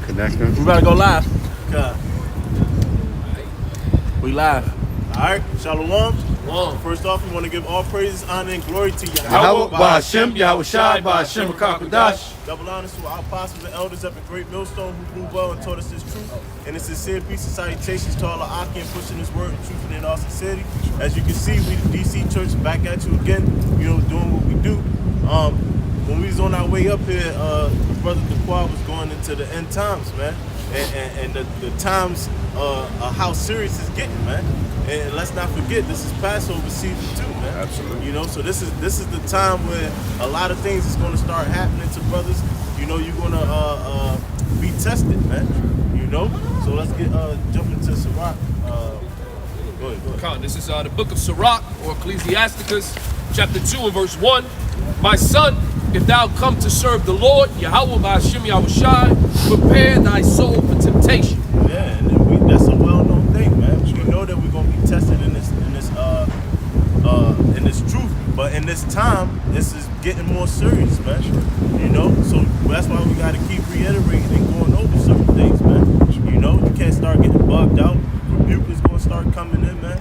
Connecting. We about to go live. God. We live. All right, Shalom. First off, we want to give all praises, honor, and glory to Yahweh. Ba'Hashem, Yahweh Shai, Ba'Hashem, Kakadash. Double honors to our apostles and elders up at Great Millstone who grew well and taught us this truth. And a sincere peace and salutations to all our Aki and pushing this word and truth in all sincerity. As you can see, we the DC Church back at you again, doing what we do. When we was on our way up here, Brother DeQuad was going into the end times, man. And the times how serious it's getting, man. And let's not forget, this is Passover season too, man. Absolutely. So this is the time where a lot of things is going to start happening to brothers. You're going to be tested, man. So let's get jump into Sirach. Go ahead. This is the book of Sirach, or Ecclesiasticus, chapter 2 and verse 1. My son, if thou come to serve the Lord, Yahweh Ba'Hashem Yahweh Shai, prepare thy soul for temptation. Yeah, and that's a well-known thing, man. We know that we're gonna be tested in this truth, but in this time, this is getting more serious, man. So that's why we gotta keep reiterating and going over certain things, man. You can't start getting bugged out. Rebuke is gonna start coming in, man.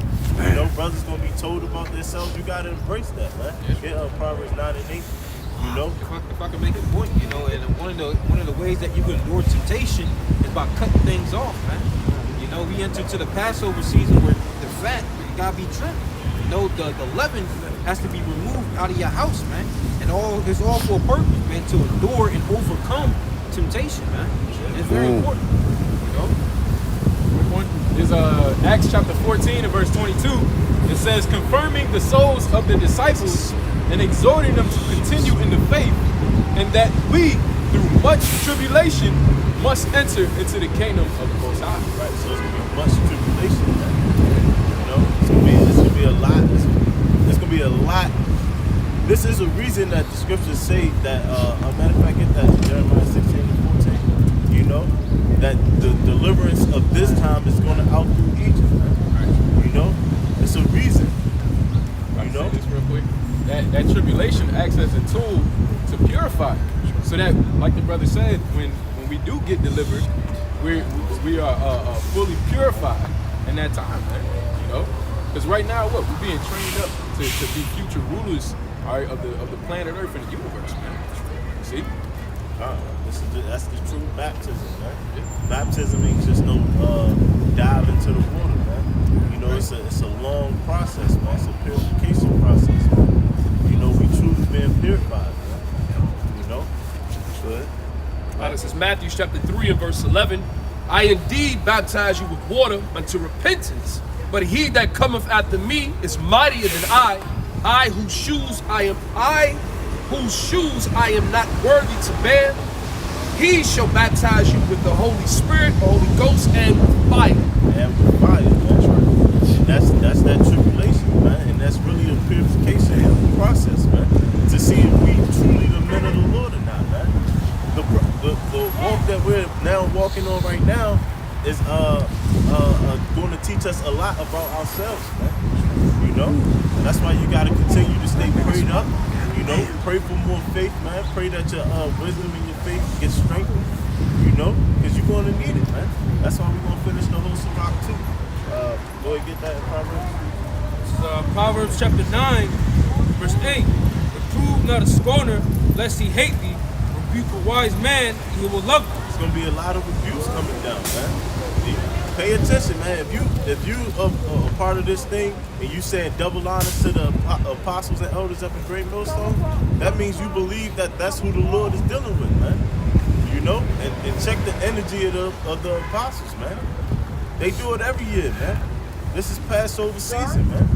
Brothers gonna be told about themselves. You gotta embrace that, man. Get Proverbs 9 and 8. If I can make a point, and one of the ways that you can endure temptation is by cutting things off, man. We enter to the Passover season where the fat gotta be trimmed. The leaven has to be removed out of your house, man. And it's all for a purpose, man, to endure and overcome temptation, man. It's very important. Is Acts chapter 14 and verse 22. It says, confirming the souls of the disciples and exhorting them to continue in the faith, and that we, through much tribulation, must enter into the kingdom of the Most High. Right, so it's gonna be much tribulation, man. It's gonna be a lot. It's gonna be a lot. This is a reason that the scriptures say that. A matter of fact, get that Jeremiah 16 and 14. That the deliverance of this time is gonna outdo Egypt, man. It's a reason. Say this real quick. That tribulation acts as a tool to purify, so that, like the brother said, when we do get delivered, we are fully purified in that time, man. Because right now, we're being trained up to be future rulers, all right, of the planet Earth and the universe, man. See? That's the true baptism, man. Yeah. Baptism ain't just no dive into the water, man. It's a long process, man. It's a purification process, man. We truly being purified, man. Good. This is Matthew chapter 3 and verse 11. I indeed baptize you with water unto repentance, but he that cometh after me is mightier than I whose shoes I am not worthy to bear. He shall baptize you with the Holy Spirit, the Holy Ghost, and with fire. And with fire, that's right. And that's that tribulation, man. And that's really a purification process, man. To see if we truly the men of the Lord or not, man. The walk that we're now walking on right now is going to teach us a lot about ourselves, man. That's why you got to continue to stay prayed up. Pray for more faith, man. Pray that your wisdom and your faith gets strengthened. Because you're going to need it, man. That's why we're going to finish the whole Sirach too. Go ahead, get that in Proverbs. Proverbs chapter 9, verse 8. Reprove not a scorner, lest he hate thee. Rebuke a wise man, he will love thee. There's gonna be a lot of abuse coming down, man. Pay attention, man. If you a part of this thing and you saying double honors to the apostles and elders up in Great Millstone, that means you believe that that's who the Lord is dealing with, man. And check the energy of the apostles, man. They do it every year, man. This is Passover season, man.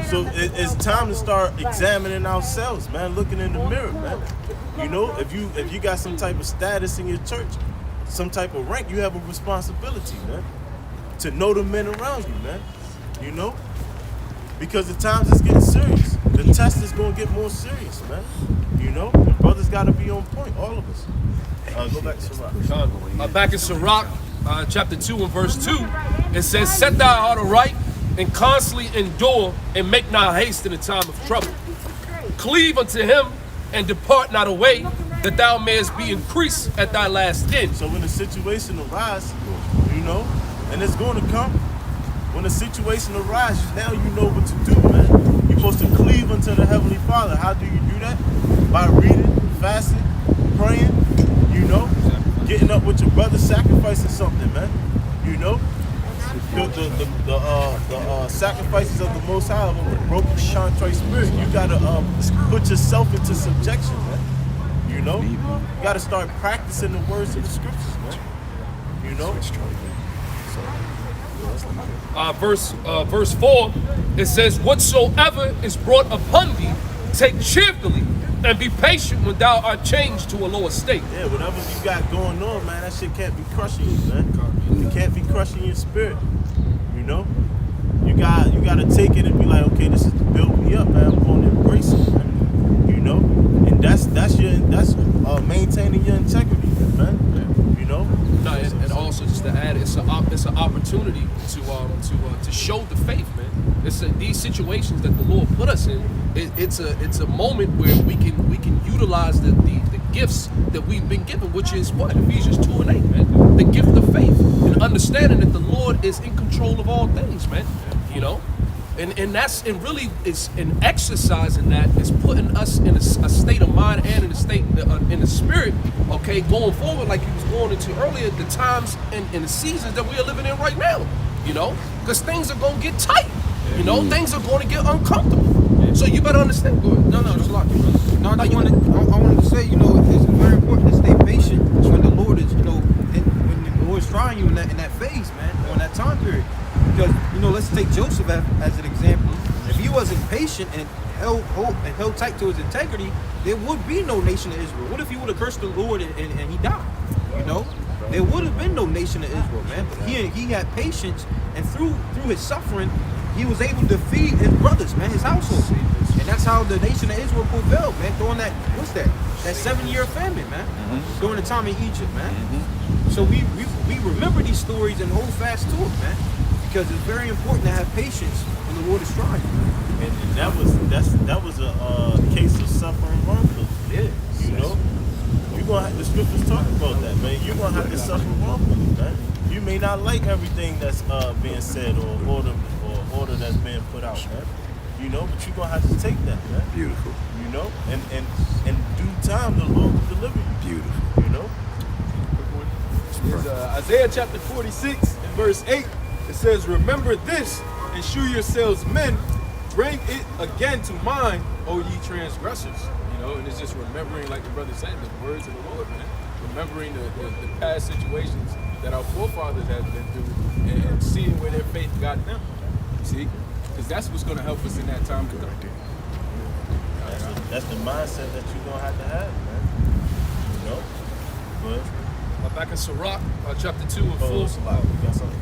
So it's time to start examining ourselves, man. Looking in the mirror, man. If you got some type of status in your church, some type of rank, you have a responsibility, man, to know the men around you, man. Because the times is getting serious. The test is gonna get more serious, man. The brothers gotta be on point, all of us. Go back to Sirach. Back in Sirach, chapter 2 and verse 2, it says, set thy heart aright and constantly endure, and make not haste in the time of trouble. Cleave unto him and depart not away, that thou mayest be increased at thy last end. So when the situation arises, you know, and it's going to come. When the situation arises, now you know what to do, man. You're supposed to cleave unto the Heavenly Father. How do you do that? By reading, fasting, praying, you know, getting up with your brother, sacrificing something, man. You know, the sacrifices of the Most High of a broken and contrite spirit. You gotta put yourself into subjection, man. You know, you gotta start practicing the words of the scriptures, man. You know. Verse 4, it says, whatsoever is brought upon thee, take cheerfully, and be patient when thou art changed to a lower state. Yeah, whatever you got going on, man, that shit can't be crushing you, man. It can't be crushing your spirit. You know? You gotta take it and be like, okay, this is to build me up, man. I'm going to embrace it, man. You know? And that's maintaining your integrity, man. You know? No, and also just to add, it's an opportunity to show the faith, man. These situations that the Lord put us in. It's a moment where we can utilize the gifts that we've been given, which is what Ephesians 2:8, man. The gift of faith and understanding that the Lord is in control of all things, man. You know. And really it's in exercising that is putting us in a state of mind and in a state in the spirit, okay, going forward like he was going into earlier, the times and the seasons that we are living in right now, you know, because things are going to get tight, you know, things are going to get uncomfortable. So you better understand. Go ahead. No, it's a lot. No, I wanted to say, you know, it's very important to stay patient when the Lord is, you know, when the Lord is trying you in that phase, man, or in that time period. Because, you know, let's take Joseph as an example. If he wasn't patient and held tight to his integrity, there would be no nation of Israel. What if he would have cursed the Lord and he died? You know, there would have been no nation of Israel, man. But he had patience, and through his suffering, he was able to feed his brothers, man, his household. And that's how the nation of Israel prevailed, man, during that 7-year famine, man, during the time in Egypt, man. So we remember these stories and hold fast to it, man. Because it's very important to have patience when the Lord is trying. And that was a case of suffering wrongfully. Yeah. You know? You're gonna have the scriptures talk about that, man. You're gonna have to suffer wrongfully, man. You may not like everything that's being said or order that's being put out, man. You know, but you're gonna have to take that, man. Beautiful. You know? And in due time the Lord will deliver you. Beautiful. You know? It's, Isaiah chapter 46 and verse 8. It says, remember this and shew yourselves men, bring it again to mind, O ye transgressors. You know, and it's just remembering, like the brother said, the words of the Lord, man. Remembering the past situations that our forefathers have been through and seeing where their faith got them. See? Because that's what's going to help us in that time to come. That's the mindset that you're going to have, man. You know? But Back in Sirach, chapter 2 and 4. you got something?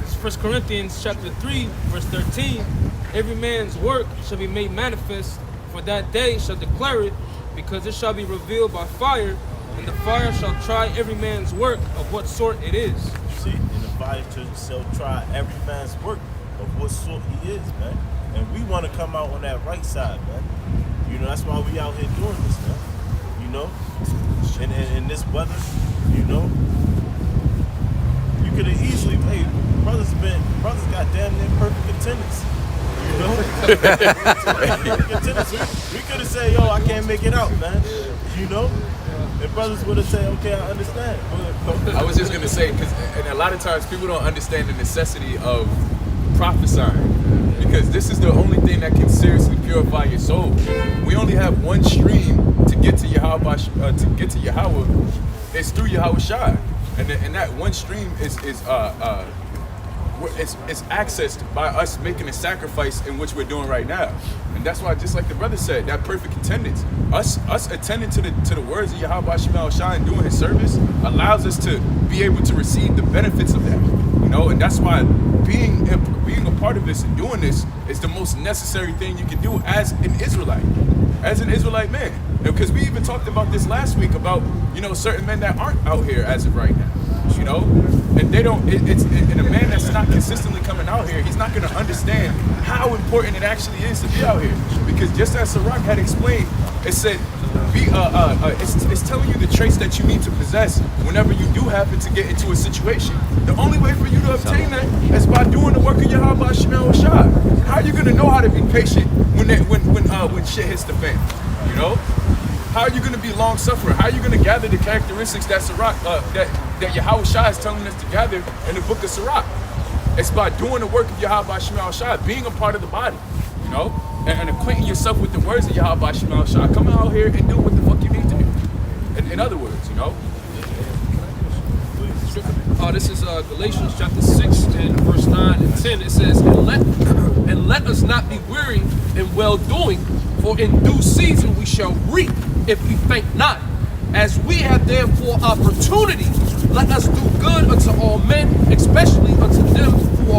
It's 1 Corinthians chapter 3, verse 13. Every man's work shall be made manifest, for that day shall declare it, because it shall be revealed by fire, and the fire shall try every man's work of what sort it is. See, and the fire shall try every man's work of what sort he is, man. And we want to come out on that right side, man. You know, that's why we out here doing this, man. You know? And in this weather, you know, you could have easily, brothers got damn near perfect attendance. You know? Perfect attendance. We could have said, yo, I can't make it out, man. You know? And brothers would have said, okay, I understand. I was just going to say, because and a lot of times people don't understand the necessity of prophesying. Because this is the only thing that can seriously purify your soul. We only have one stream to get to Yahweh, it's through Yahweh Shai. And that one stream is accessed by us making a sacrifice in which we're doing right now. And that's why, just like the brother said, that perfect attendance, us attending to the words of Yahweh Shai and doing his service allows us to be able to receive the benefits of that. You know, and that's why being a part of this and doing this is the most necessary thing you can do as an Israelite man. Because we even talked about this last week about, you know, certain men that aren't out here as of right now, you know, and they don't. And a man that's not consistently coming out here, he's not going to understand how important it actually is to be out here. Because just as Sirach had explained, it said It's telling you the traits that you need to possess whenever you do happen to get into a situation. The only way for you to obtain that is by doing the work of Yahweh Shemel Shai. How are you gonna know how to be patient when shit hits the fan? You know? How are you gonna be long suffering? How are you gonna gather the characteristics that that Yahweh Shai is telling us to gather in the book of Sirach? It's by doing the work of Yahweh Shemel Shai, being a part of the body, you know? And acquainting yourself with the words of Yahweh Shemel Shai. Come out here and do what the fuck you need to do. In other words, you know? This is Galatians chapter 6 and verse 9 and 10. It says, and let us not be weary in well-doing, for in due season we shall reap if we faint not. As we have therefore opportunity, let us do good unto all men, especially unto them who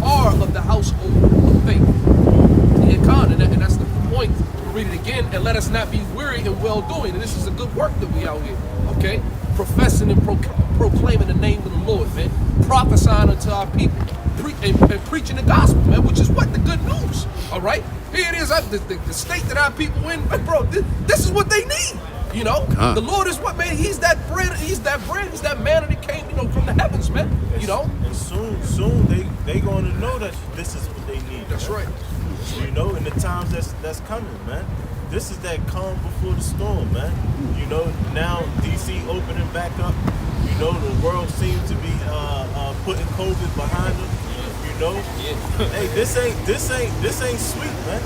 are of the household of faith. And that's the point. We'll read it again. And let us not be weary in well-doing. And this is a good work that we out here, okay? Professing and proclaiming the name of the Lord, man. Prophesying unto our people. And preaching the gospel, man, which is what? The good news, all right? Here it is, the state that our people in, bro, this is what they need, you know? The Lord is what, man? He's that bread, he's that manna that came, you know, from the heavens, man, you know? And soon they going to know that this is what they need. That's man. right. You know, in the times that's coming, man. This is that calm before the storm, man. You know, now DC opening back up. You know, the world seems to be putting COVID behind them. You know, hey, this ain't sweet, man.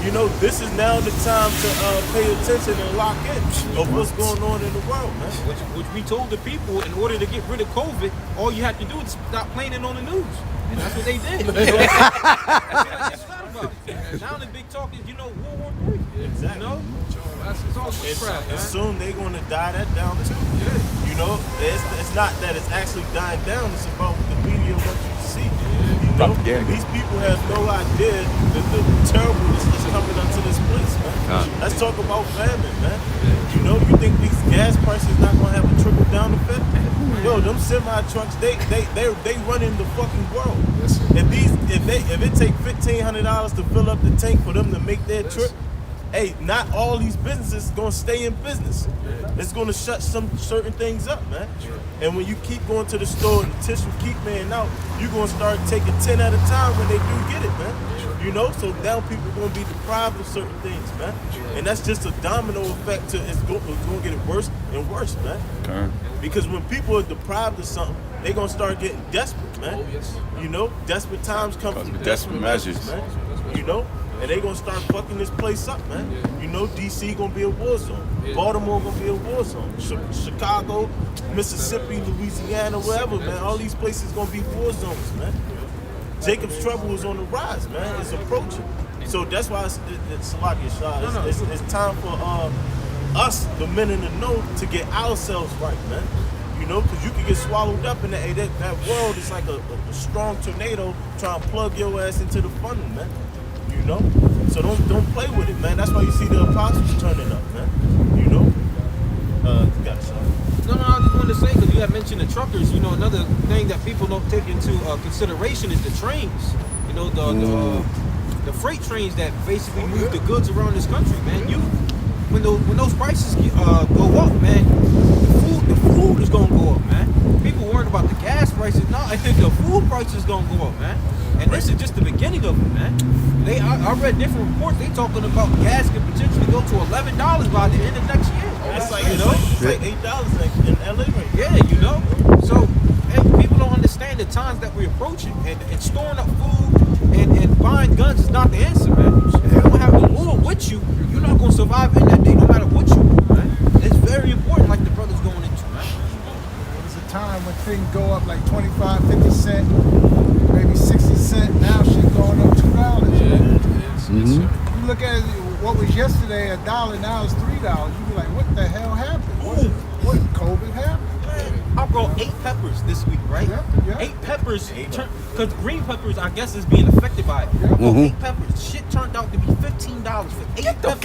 You know, this is now the time to pay attention and lock in of what's going on in the world, man. Which we told the people, in order to get rid of COVID, all you have to do is stop playing it on the news. And that's what they did. Now the big talk is, you know, World War III. Exactly. You know? It's all crap, And man. soon they're going to die that down too. Yeah. You know, it's not that it's actually dying down. It's about what the media wants you to see. You know, these people have no idea that the terribleness is coming onto this place, man. Let's talk about famine, man. You know, you think these gas prices not going to have a trickle down effect? Yo, them semi trucks, they running the fucking world. If it take $1,500 to fill up the tank for them to make their trip, hey, not all these businesses gonna stay in business. It's gonna shut some certain things up, man. And when you keep going to the store and the tissue keep laying out, you're gonna start taking 10 at a time when they do get it, man. You know, so now people are gonna be deprived of certain things, man. And that's just a domino effect to it's gonna get it worse and worse, man. Because when people are deprived of something, they're gonna start getting desperate, man. You know, desperate times come from desperate measures, man. You know? And they gonna start fucking this place up, man. You know, DC gonna be a war zone. Baltimore gonna be a war zone. Chicago, Mississippi, Louisiana, wherever, man. All these places gonna be war zones, man. Jacob's trouble is on the rise, man. It's approaching. So that's why it's time for us, the men in the know, to get ourselves right, man. You know, because you can get swallowed up in that world is like a strong tornado trying to plug your ass into the funnel, man. You know, so don't play with it, man. That's why you see the apostles turning up, man. You know, you got something. No, I just wanted to say, because you had mentioned the truckers. You know, another thing that people don't take into consideration is the trains. You know, the freight trains that basically move the goods around this country, man. When those prices go up, man, the food is gonna go up, man. People worried about the gas prices. No, I think the food prices is gonna go up, man. And this is just the beginning of it, man. I read different reports. They talking about gas could potentially go to $11 by the end of next year. It's like, you know, it's like $8 in LA right now. Yeah, you know. So hey, people don't understand the times that we're approaching, and storing up food and buying guns is not the answer, man. If you don't have the Lord with you, you're not gonna survive in that day, no matter what you do, man. It's very important, like the brother's going into, man. There's a time when things go up like 25, 50 cents, maybe 60 cents. Now shit going up $2. You look at it, what was yesterday $1, now it's $3. You be like, what the hell happened? What COVID happened? I brought 8 peppers this week, right? Yeah. 8 peppers, because green peppers, I guess, is being affected by it. I brought 8 peppers. Shit turned out to be $15 for 8 peppers.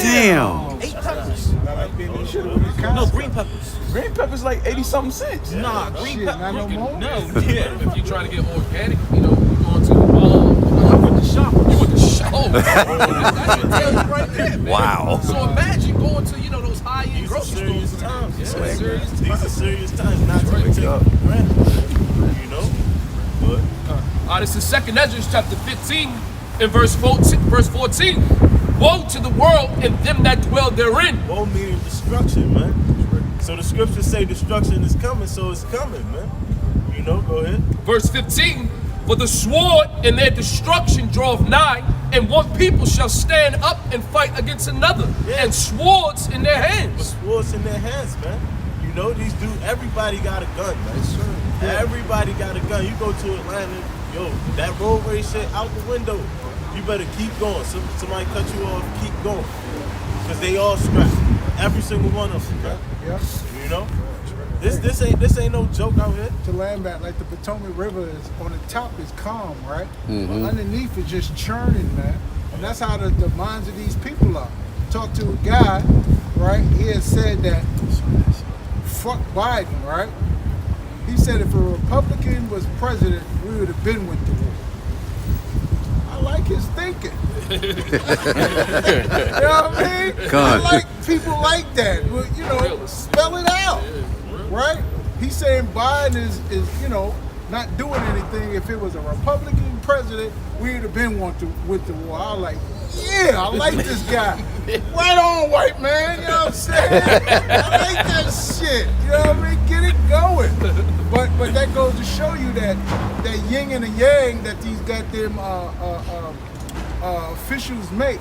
Damn. 8 peppers. No, green peppers. Green pepper's like 80-something cents. Nah, green peppers. Not no more? No, If you're trying to get organic, you know, you going to the mall. I went to shop. You went to shop. Oh, that should tell you right there, man. Wow. So imagine going to, those high-end These are grocery serious stores. times. Yeah, man. serious These are serious times, not to Wake be taken up. for granted. But This is 2nd Ezra chapter 15 and verse 14. Woe to the world and them that dwell therein. woe meaning destruction, man. So the scriptures say destruction is coming, so it's coming, man. Go ahead. Verse 15, for the sword and their destruction draweth nigh, and one people shall stand up and fight against another, and swords in their With hands. swords in their hands, man. These dudes, everybody got a gun, man. Everybody got a gun. You go to Atlanta, that road rage shit out the window. You better keep going. Somebody cut you off, keep going. Because they all strapped. Every single one of them, man. Yeah. This ain't no joke out here. To land back, like the Potomac River is on the top is calm, right? But underneath is just churning, man. And that's how the minds of these people are. Talked to a guy, right? He had said that fuck Biden, right? He said if a Republican was president, we would have been with the war. I like his thinking. You know what I mean? I like people like that. Spell it out. Right? He's saying Biden is not doing anything. If it was a Republican president, we would have been with the war. I was like, yeah, I like this guy. Right on, white man. You know what I'm saying? I like that shit. You know what I mean? Get it going. But that goes to show you that yin and the yang that these goddamn officials make,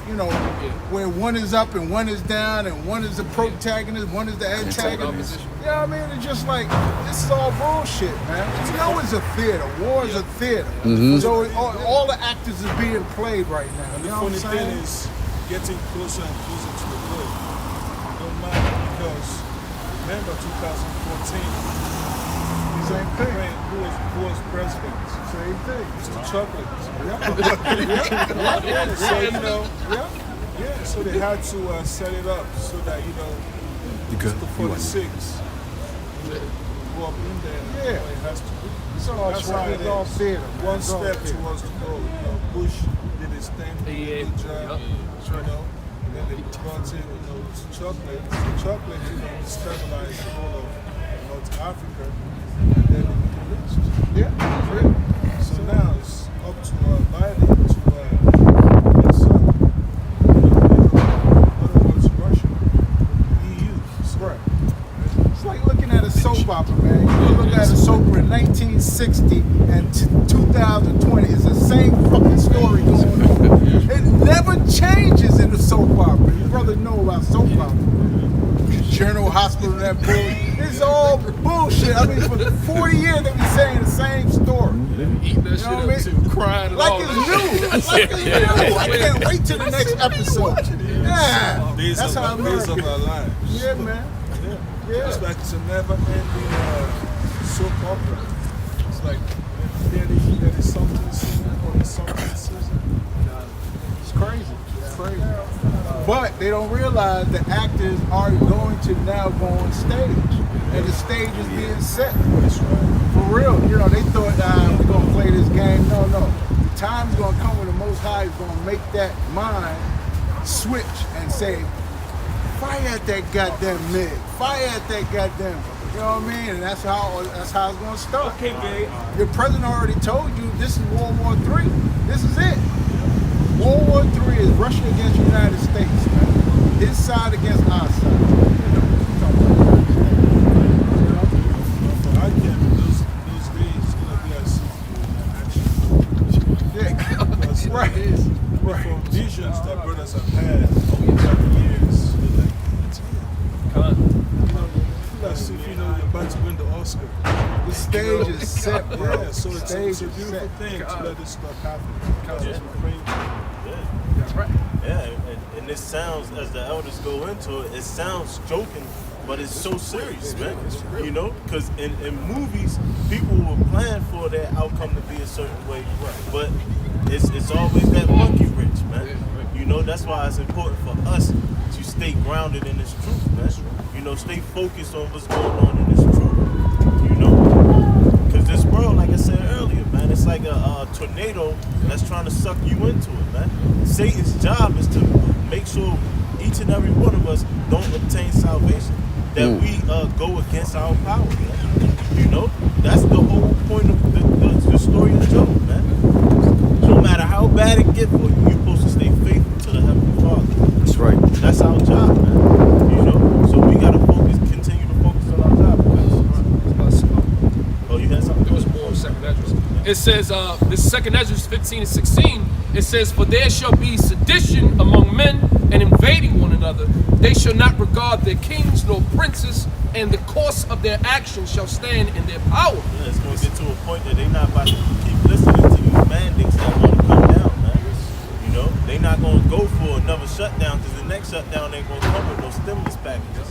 where one is up and one is down, and one is the protagonist, one is the antagonist. You know what I mean? It's just like, this is all bullshit, man. It's a theater. War is a theater. So all the actors are being played right now. And You the know what I'm funny thing saying? is getting closer and closer to the goal. Don't matter because remember 2014. Same thing. Who was president? Same thing. Mr. Chocolate. Yeah. So they had to set it up so that Mr. 46 go up in there. Yeah. It has to be. It's all That's how it all is. theater. One It's all step theater. towards the goal. Bush did his thing, did a good job. And then they brought in chocolate. The chocolate, stabilized the whole of North Africa, and then the Middle East. Yeah. So now it's up to Biden to mess up. In other words, Russia, EU. So Right. It's like looking at a soap opera, man. You look at a soap opera in 1960 and 2020. It's the same fucking story going on. It never changes in the soap opera. You brothers know about soap opera. General Hospital, that bullshit. It's all bullshit. I mean, for 40 years they've been saying the same story. Eating that shit know what I up mean? too, crying and Like all it's that. new. Like it's new. I can't wait till the next episode. Yeah. days That's how of America. our lives. Yeah, man. It's Yeah. like it's a never-ending soap opera. It's like there is something season or there's something season. It's crazy. It's crazy. But they don't realize the actors are going to now go on stage. And the stage is being set. For real. They thought, we're going to play this game. No. The time's going to come when the Most High is going to make that mind switch and say, fire at that goddamn mid. Fire at that goddamn. You know what I mean? And that's how it's going to start. Okay, babe. Your president already told you this is World War III. This is it. World War III is Russia against the United States, man. His side against our side. I can't those days, we are seeing action. Yeah. Because Right. from visions that brothers have had over the years, they're like, it's here. As if you're about to win the Oscar. The stage is set, bro. Yeah, so it's a Stage is beautiful set. thing to let this stuff happen. Because it's praying. Yeah, and this sounds, as the elders go into it, it sounds joking, but it's so serious, man. Because in movies, people will plan for their outcome to be a certain way, but it's always that monkey wrench, man. That's why it's important for us to stay grounded in this truth, man. Stay focused on what's going on in this truth, because this world, like I said earlier, man, man. It's like a tornado that's trying to suck you into it, man. Satan's job is to make sure each and every one of us don't obtain salvation, that we go against our power, man. You know, that's the whole point of the story of Job, man. No matter how bad it gets for you, you're supposed to stay faithful to the Heavenly Father. That's right. That's our job, man. You know, so we gotta continue to focus on our job. Oh, you had something? It was more second Esdras. It says, this is second Esdras 15 and 16. It says, for there shall be sedition among men and invading one another. They shall not regard their kings nor princes, and the course of their actions shall stand in their power. Yeah, it's gonna get to a point that they're not about to keep listening to these mandates that want to come down, man. You know, they're not gonna go for another shutdown because the next shutdown ain't gonna come with no stimulus packages.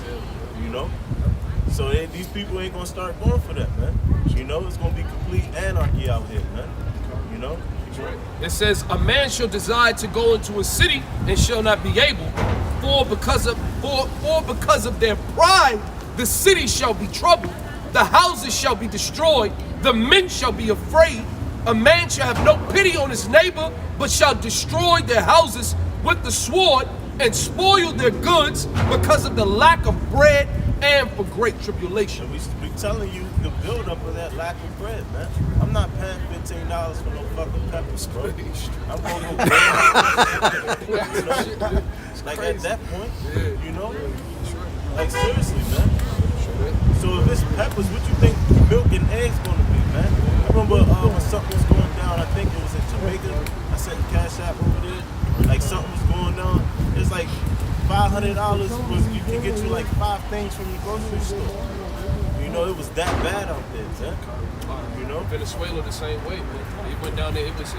You know? So these people ain't gonna start going for that, man. You know, it's gonna be complete anarchy out here, man. You know? It says, a man shall desire to go into a city and shall not be able, for because of their pride, the city shall be troubled, the houses shall be destroyed, the men shall be afraid. A man shall have no pity on his neighbor, but shall destroy their houses with the sword and spoil their goods because of the lack of bread and for great tribulation. And we be telling you the buildup of that lack of bread, man. I'm not paying $15 for no fucking peppers, bro. I'm gonna go bread. Like at that point, you know? Like seriously, man. So if it's peppers, what you think milk and eggs gonna be, man? I remember when something was going down, I think it was in Jamaica. I sent Cash App over there. Like something was going on. It's like $500 was you can get you like 5 things from your grocery store. You know, it was that bad out there, man. You know? Venezuela the same way, man. It went down there, it was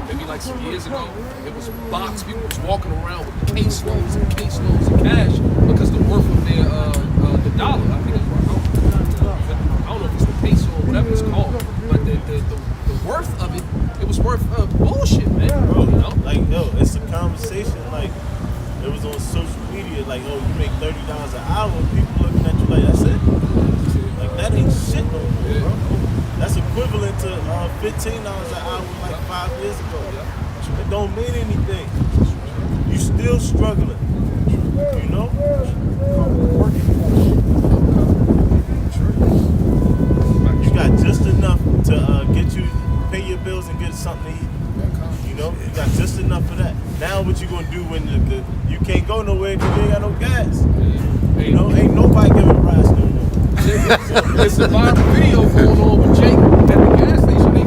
maybe like some years ago, it was boxed, people was walking around with caseloads and cash because the worth of their the dollar, I think I don't know if it's the peso or whatever it's called, but the worth of it was worth bullshit, man. Bro, You know? like it's a conversation like it was on social media, like, oh, you make $30 an hour, people looking at you like that's it. Like that ain't shit no more, bro. That's equivalent to $15 an hour like 5 years ago. It don't mean anything. You still struggling. You know? You got just enough to get you pay your bills and get something to eat. You know, you got just enough of that. Now what you gonna do when you can't go nowhere because you ain't got no gas? You know, ain't nobody giving rides no more. It's a viral video going on with Jake at the gas station. They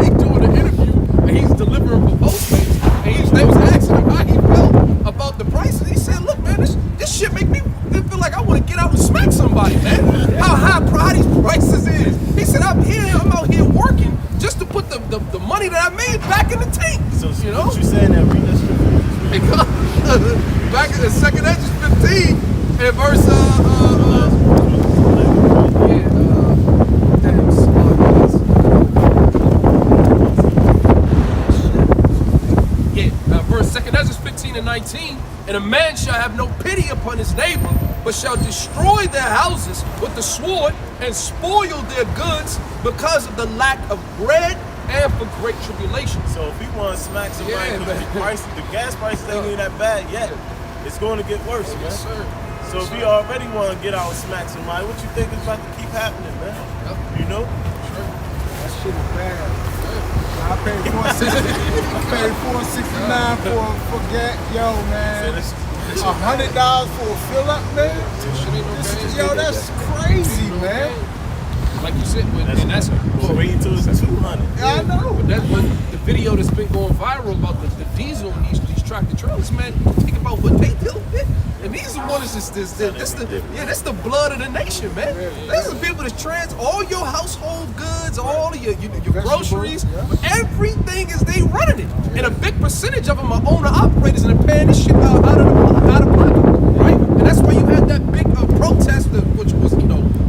doing the interview and he's delivering for Postmates. And they was asking him how he felt about the prices. He said, "Look, man, this shit make me feel like I want to get out and smack somebody, man. How high these prices is." He said, "I'm out here working just to put the money that I made back in the tank." So you know what you saying that read that scripture? Back in the second Esdras 15 and verse verse second Esdras 15 and 19, and a man shall have no pity upon his neighbor, but shall destroy their houses with the sword and spoil their goods because of the lack of bread and for great tribulation. So if he want to smack somebody, the gas prices ain't even that bad yet. It's going to get worse, man. Yes, sir. So if he already want to get out and smack somebody, what you think is about to keep happening, man? You know? That shit is bad. I paid $4.69 for gas. Yo, man. $100 for a fill up, man. Yo, that's crazy, man. Like you said, and that's wait until it's 200. I know. But that's when the video that's been going viral about the diesel and these tractor trailers, man. Think about what they deal with. And these are one is that's the blood of the nation, man. These are people that trans all your household goods, all of your groceries, everything is they running it. And a big percentage of them are owner operators and they're paying this shit out of pocket, right? And that's why you had that big protest, which was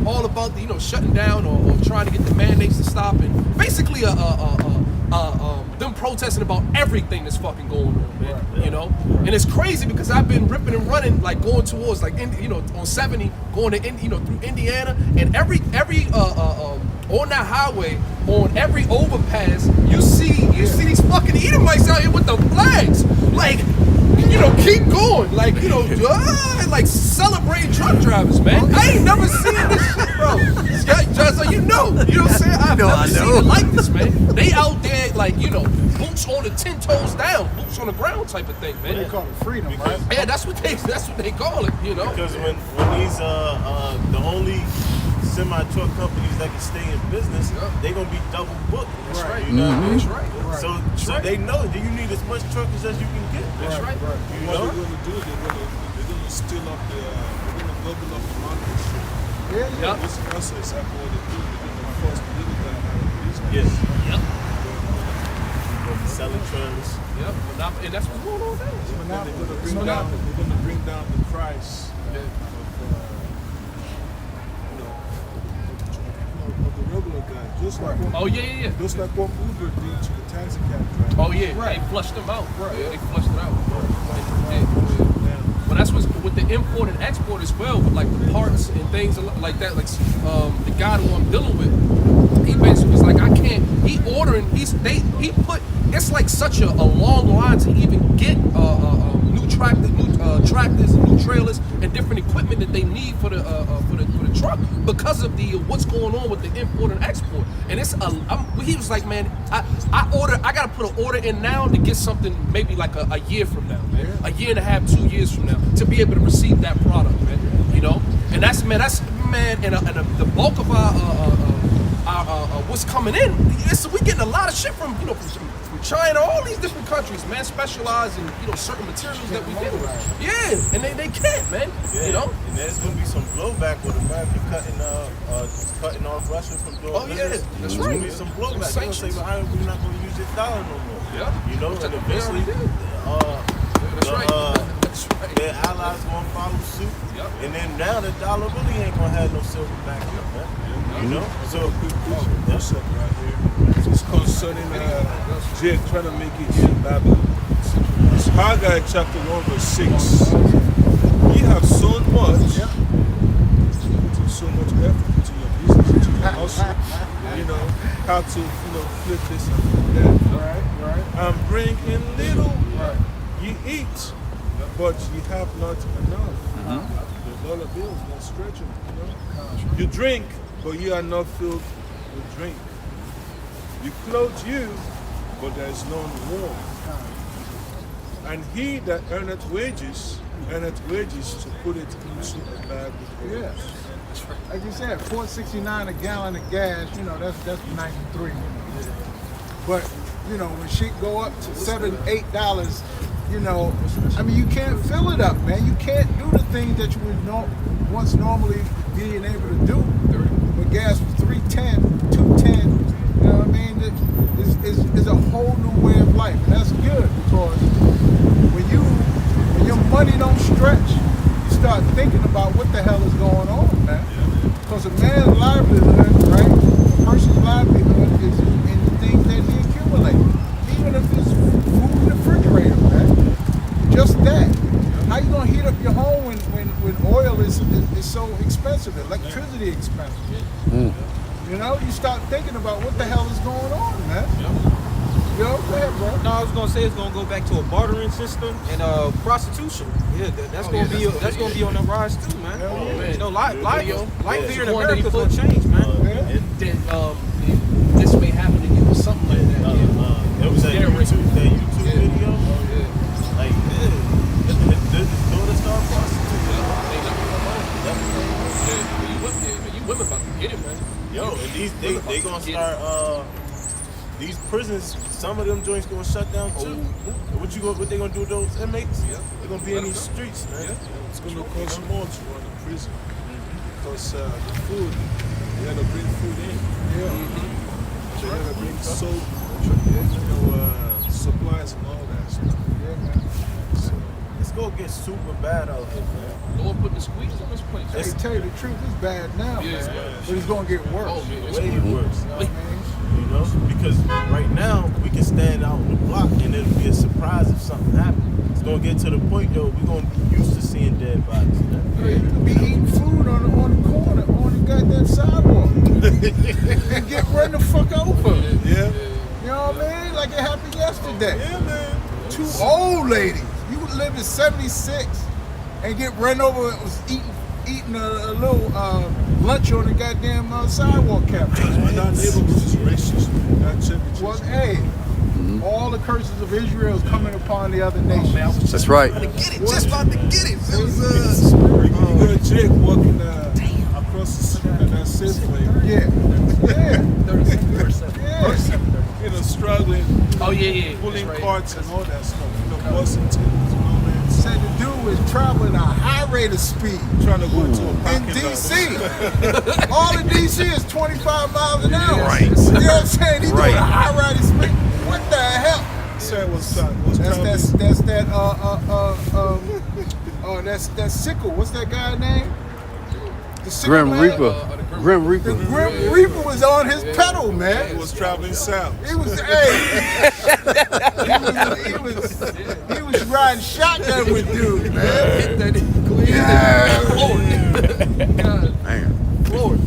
all about the shutting down or trying to get the mandates to stop, and basically them protesting about everything that's fucking going on, man. You know, and it's crazy because I've been ripping and running, like going towards, like, on 70, going to, through Indiana, and every on that highway, on every overpass, you see these fucking Edomites out here with the flags, like, keep going, like, like celebrating truck drivers, man. I ain't never seen this shit, bro. So you know what I'm saying? I've never seen it like this, man. They out there, like, boots on the 10 toes down, boots on the ground type of thing, man. They call it freedom, right? Yeah, that's what they call it, Because when these the only semi-truck companies that can stay in business, they gonna be double booked. That's right. You know what I mean? That's right. So they know that you need as much truckers as you can get. That's right. You What know? they're going to do, they're going to steal up they're going to double up the market share. Yeah. This process, after what they do, they're going to force the little guy out of business. Yes. Yep. Selling trailers. Yep. And that's what's going on now. And they're going to bring down the price of the regular guy. Just like what, Just like what Uber did to the taxi cab driver. Oh yeah, they flushed them out. Right. Yeah, they flushed it out. But that's what's with the import and export as well, with like the parts and things like that. Like the guy who I'm dealing with, he basically was like, I can't. He put. It's like such a long line to even get new tractors, new trailers, and different equipment that they need for the truck because of the what's going on with the import and export. And he was like, man, I gotta put an order in now to get something maybe like a year from now, man, a year and a half, 2 years from now, to be able to receive that product, man. And that's the bulk of our what's coming in. We getting a lot of shit from from China, all these different countries, man, specialize in certain materials that we deal with. Yeah, and they can't, man. Yeah. And there's gonna be some blowback with America cutting off Russia from doing business. That's There's right. gonna be some blowback. They're gonna say, well, we're not gonna use your dollar no more. Yeah. And eventually, their allies gonna follow suit. Yep. And then now the dollar really ain't gonna have no silver back up, man. So That's up right here. It's concerning Jake trying to make it here in Babylon. It's Haggai chapter 1 verse 6. You have sown much, putting so much effort into your business, into your hustle, how to flip this and flip that. Right. And bring in little. You eat, but you have not enough. The dollar bill is not stretching. You drink, but you are not filled with drink. You clothe you, but there is none warm. And he that earneth wages to put it into a bag with holes. Yeah. Like you said, $4.69 a gallon of gas, that's 93. But when shit go up to $7, $8, you can't fill it up, man. You can't do the things that you would once normally being able to do. When gas was $3.10, $2.10, you know what I mean? It's a whole new way of life, and that's good because when your money don't stretch, you start thinking about what the hell is going on, man. Because a man's livelihood, right? A person's livelihood is in the things that he accumulates. Even if it's food in the refrigerator, man. Just that. How you gonna heat up your home when oil is so expensive, electricity expensive? You start thinking about what the hell is going on, man. Go ahead, bro. No, I was gonna say it's gonna go back to a bartering system and prostitution. Yeah, that's gonna be on the rise too, man. Life here in America's gonna change, man. This may happen to you or something like that. It was that YouTube video. Like, this daughter start prostituting. You women about to get it, man. Yo, and they gonna start these prisons. Some of them joints gonna shut down too. What they gonna do with those inmates? They're gonna be in these streets, man. It's gonna cost more to run a prison because the food, you gotta bring food in. You gotta bring soap, supplies and all that stuff. It's it's gonna get super bad out here, man. Lord put the squeeze on this place. They tell you the truth, it's bad now, Yeah, man. But it's gonna get worse. Oh, yeah, it's Way gonna- worse. You know what I mean? You know, because right now we can stand out on the block and it'll be a surprise if something happens. It's gonna get to the point, yo, we're gonna be used to seeing dead bodies. Yeah, you could be eating food on the corner, on the goddamn sidewalk, and get run the fuck over. Yeah. You know what I mean? Like it happened yesterday. Yeah, man. Two old ladies. You would live in 76 and get run over. Was eating a little lunch on the goddamn sidewalk captain. But our neighborhood is racist. That should be Well, just. hey, all the curses of Israel is coming upon the other nations. That's right. Just about to get it. It was You got Jake walking across the street and that's Safeway. yeah. You know, struggling, Oh yeah. pulling That's right. carts and all that stuff. You know, busting tables, you know, man. Said the dude was traveling at a high rate of speed. Trying to go into a In parking lot. DC. All in DC is 25 miles an hour. Right. You know what I'm saying? He's doing Right. a high rate of speed. What the hell? Said was That's Sickle. What's that guy's name? The Sickle Grim man? Reaper. Grim Reaper. Grim Reaper was on his pedal, man. was traveling south. He was, he was riding shotgun with dudes, man. Man. Lord.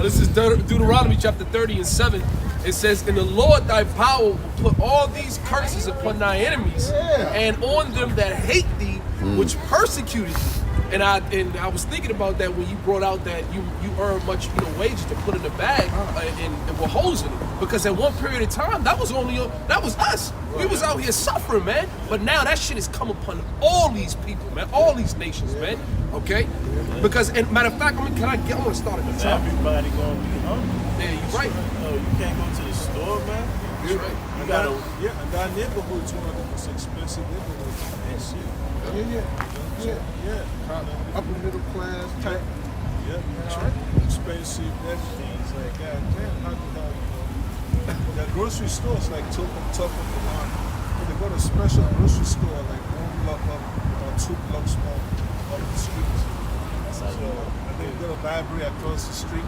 This is Deuteronomy chapter 30 and 7. It says, "And the Lord thy power will put all these curses upon thy enemies, and on them that hate thee, which persecuted thee." And I was thinking about that when you brought out that you earn much wages to put in the bag and with holes in it, because at one period of time that was us. We was out here suffering, man. But now that shit has come upon all these people, man, all these nations, man. Okay, because and matter of fact, I want to start at the top. Everybody gonna be hungry. Yeah, you're right. Oh, you can't go to the store, man. You're right. You gotta. And that neighborhood's one of the most expensive neighborhoods in DC. Yeah. Upper middle class type. Yeah, expensive, everything. It's like, God damn, how did that, the grocery store is like top of the line. But they got a special grocery store like 1 block up or 2 blocks up the street. So, and they got a library across the street.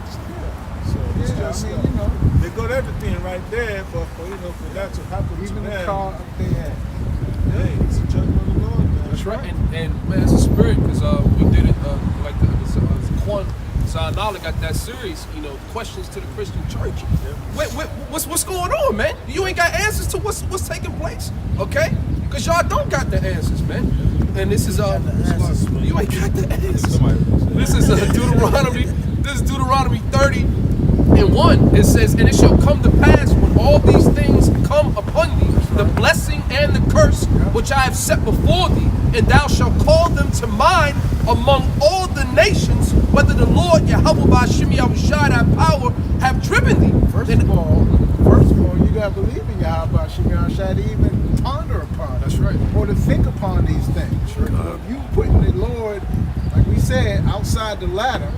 So it's just, they got everything right there, but for that to happen Even to the them, car up there. hey, it's a judgment of the Lord, man. That's right. And man, it's a spirit, because we did it like the Quan Sonala got that series, questions to the Christian church. What's going on, man? You ain't got answers to what's taking place, okay? Because y'all don't got the answers, man. And this is you ain't got the answers. This is Deuteronomy. This is Deuteronomy 30:1. It says, "And it shall come to pass when all these things come upon thee, the blessing and the curse which I have set before thee, and thou shalt call them to mind among all the nations, whether the Lord Yahweh Ba'Shem Yahushua thy power have driven thee." First of all, you gotta believe in Yahweh Yahushua to even ponder upon. That's right. Or to think upon these things. If you putting the Lord, like we said, outside the ladder,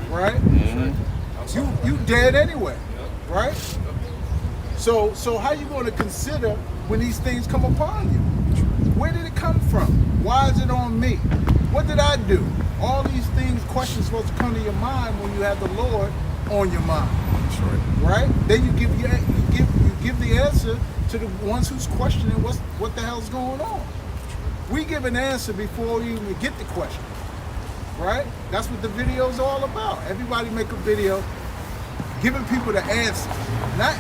right? Mm-hmm. You dead anyway, right? So how you going to consider when these things come upon you? Where did it come from? Why is it on me? What did I do? All these things, questions supposed to come to your mind when you have the Lord on your mind. That's right. Right? Then you give the answer to the ones who's questioning what the hell's going on. We give an answer before we even get the question. Right? That's what the video's all about. Everybody make a video giving people the answer, not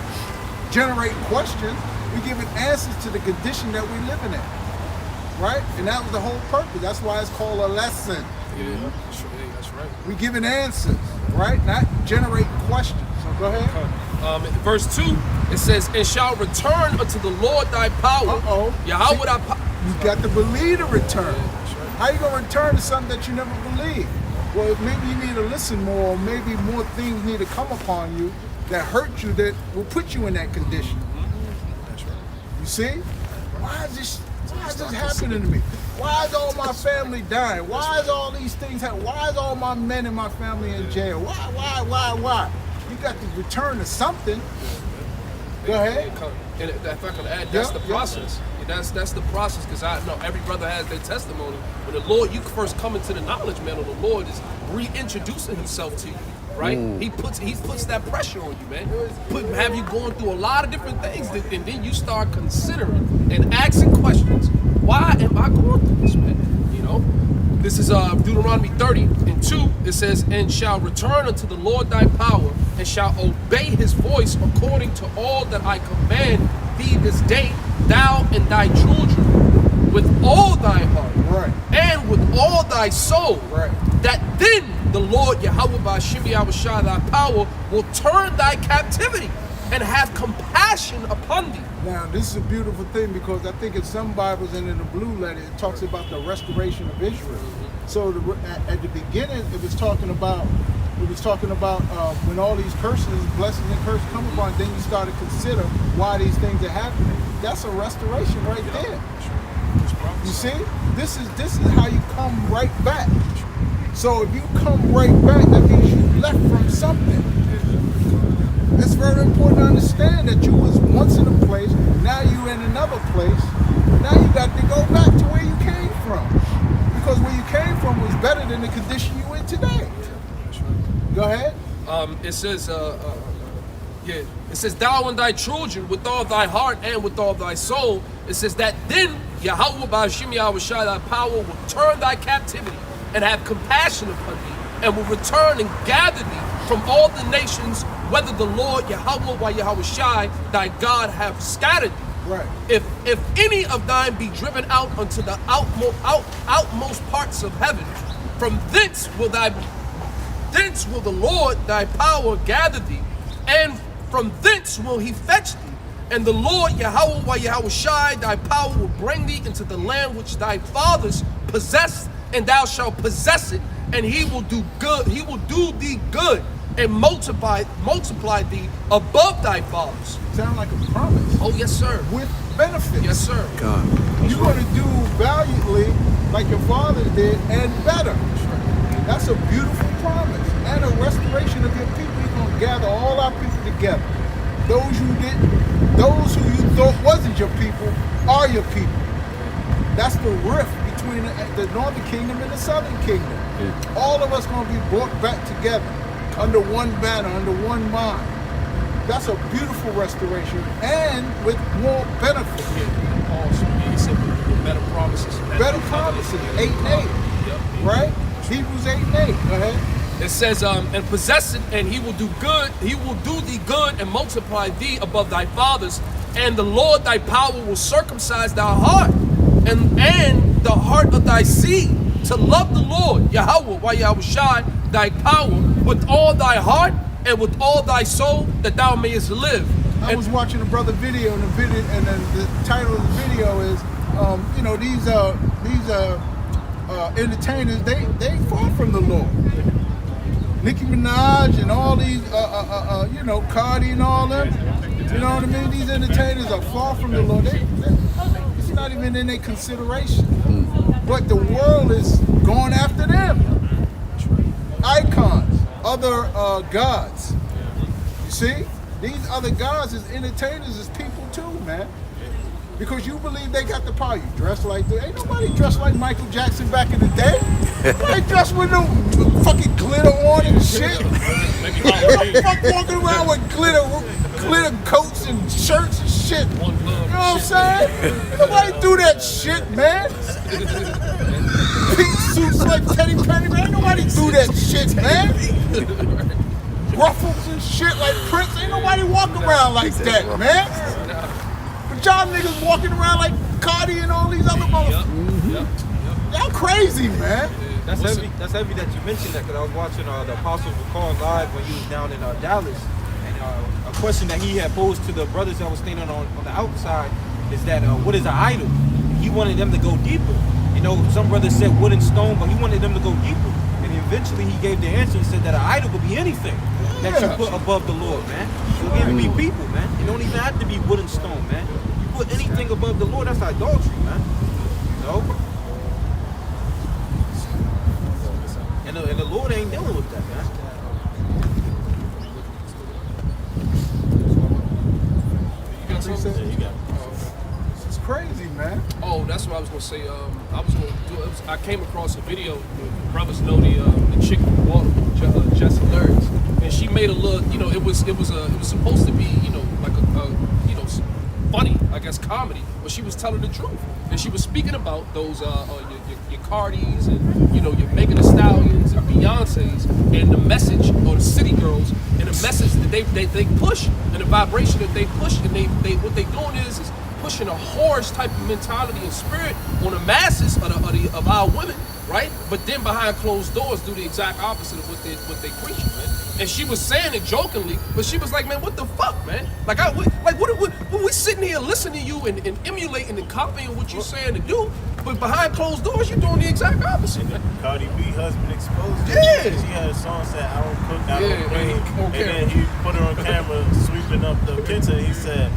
generating questions. We giving answers to the condition that we're living in. Right? And that was the whole purpose. That's why it's called a lesson. Yeah, that's right. We giving answers, right? Not generating questions. So go ahead. Verse 2, it says, "And shall return unto the Lord thy power." Yahweh thy power. You got to believe to return. How you gonna return to something that you never believed? Well, maybe you need to listen more, or maybe more things need to come upon you that hurt you, that will put you in that condition. That's right. You see? Why is this happening to me? Why is all my family dying? Why is all these things happening? Why is all my men in my family in jail? Why? You got to return to something. Go ahead. And if I could add, that's the process. That's the process, because I know every brother has their testimony. When the Lord, you first come into the knowledge, man, of the Lord is reintroducing himself to you, right? He puts that pressure on you, man. Have you going through a lot of different things, and then you start considering and asking questions. Why am I going through this, man? You know? This is Deuteronomy 30:2. It says, and shall return unto the Lord thy power, and shall obey his voice according to all that I command thee this day, thou and thy children, with all thy heart, Right. and with all thy soul, Right. that then the Lord Yahweh Ba'Shem Yahushua thy power will turn thy captivity and have compassion upon thee. Now, this is a beautiful thing, because I think in some Bibles and in the blue letter, it talks about the restoration of Israel. So at the beginning, it was talking about when all these curses, blessings and curses come upon, then you start to consider why these things are happening. That's a restoration right there. You see, this is how you come right back. So if you come right back, that means you left from something. It's very important to understand that you was once in a place, now you in another place. Now you got to go back to where you came from, because where you came from was better than the condition you in today. Go ahead. It says, it says, thou and thy children with all thy heart and with all thy soul. It says that then Yahweh Ba'Shem Yahushua thy power will turn thy captivity and have compassion upon thee, and will return and gather thee from all the nations, whether the Lord Yahweh or Yahushua thy God have scattered thee. Right. If any of thine be driven out unto the outmost parts of heaven, from thence will the Lord thy power gather thee, and from thence will he fetch thee. And the Lord Yahweh or Yahushua thy power will bring thee into the land which thy fathers possessed, and thou shalt possess it, and he will do good. He will do thee good, and multiply thee above thy fathers. Sound like a promise. Oh yes, sir. With benefits. Yes, sir. God. You're going to do valiantly like your father did, and better. That's a beautiful promise. And a restoration of your people. He's going to gather all our people together. Those who you thought wasn't your people are your people. That's the rift between the northern kingdom and the southern kingdom. Yeah. All of us going to be brought back together under one banner, under one mind. That's a beautiful restoration, and with more benefits. Better promises. Better promises. 8 and 8. Yep. Right? Hebrews 8 and 8. Go ahead. It says, and possess it, and he will do good. He will do thee good and multiply thee above thy fathers. And the Lord thy power will circumcise thy heart and the heart of thy seed to love the Lord Yahweh while Yahushua thy power with all thy heart and with all thy soul, that thou mayest live. I was watching a brother video, and then the title of the video is, these entertainers, they fall from the Lord. Nicki Minaj and all these, Cardi and all them. You know what I mean? These entertainers are far from the Lord. It's not even in their consideration. But the world is going after them. Icons, other gods. You see? These other gods as entertainers is people too, man. Because you believe they got the power. You dress like that. Ain't nobody dressed like Michael Jackson back in the day. They dressed with no fucking glitter on and shit. Fuck walking around with glitter coats and shirts and shit. You know what I'm saying? Nobody do that shit, man. Pink suits like Teddy Penny, man. Ain't nobody do that shit, man. Ruffles and shit like Prince. Ain't nobody walk around like that, man. But y'all niggas walking around like Cardi and all these other motherfuckers. Y'all crazy, man. That's heavy. That's heavy that you mentioned that, because I was watching the Apostles were called live when he was down in Dallas, and a question that he had posed to the brothers that was standing on the outside is that what is an idol? He wanted them to go deeper. You know, some brothers said wood and stone, but he wanted them to go deeper. And eventually he gave the answer and said that an idol could be anything that you put above the Lord, man. It can even be people, man. You don't even have to be wood and stone, man. You put anything above the Lord, that's idolatry, man. You know? And the Lord ain't dealing with that, man. It's crazy, man. that's what I was gonna say. I was gonna do. I came across a video. Brothers know the chick from Baltimore, Jessa Lurds, and she made a little. You know, it was supposed to be, you know, like a you know, funny, I guess, comedy, but she was telling the truth, and she was speaking about those your Cardis and, you know, your Megan Thee Stallions and Beyonces, and the message, or the City Girls, and the message that they push, and the vibration that they push, and they what they doing is pushing a horse type of mentality and spirit on the masses of our women, right? But then behind closed doors do the exact opposite of what they preach, man. And she was saying it jokingly, but she was like, man, what the fuck, man? Like, what we sitting here listening to you and emulating and copying what you're saying to do, but behind closed doors, you're doing the exact opposite, man. Cardi B husband exposed her. Yeah. She had a song said, I don't cook, I don't Yeah, clean. and And then he put her on camera sweeping up the kitchen. He said,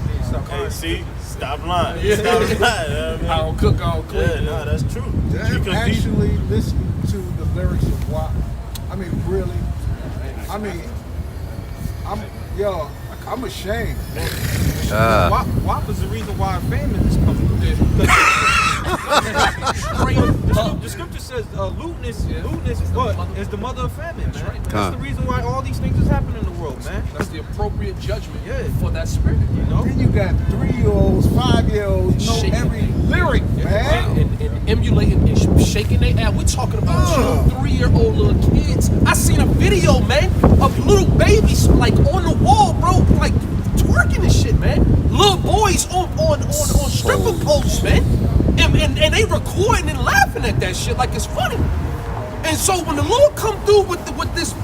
hey, see, stop lying. Yeah. Stop lying. You know what I mean? I don't cook, I don't clean. Yeah, no, that's true. I'm Because actually listening to the lyrics of WAP. I mean, really. I mean, I'm ashamed. WAP is the reason why famine is coming. The scripture says lewdness is the mother of famine, man. That's the reason why all these things is happening in the world, man. That's the appropriate judgment for that spirit, you know? Then you got 3-year-olds, 5-year-olds know Shaking every lyric, man. And emulating and shaking their ass. We're talking about 3-year-old little kids. I seen a video, man, of little babies like on the wall, bro, like twerking and shit, man. Little boys on stripper poles, man. And they recording and laughing at that shit like it's funny. And so when the Lord come through with this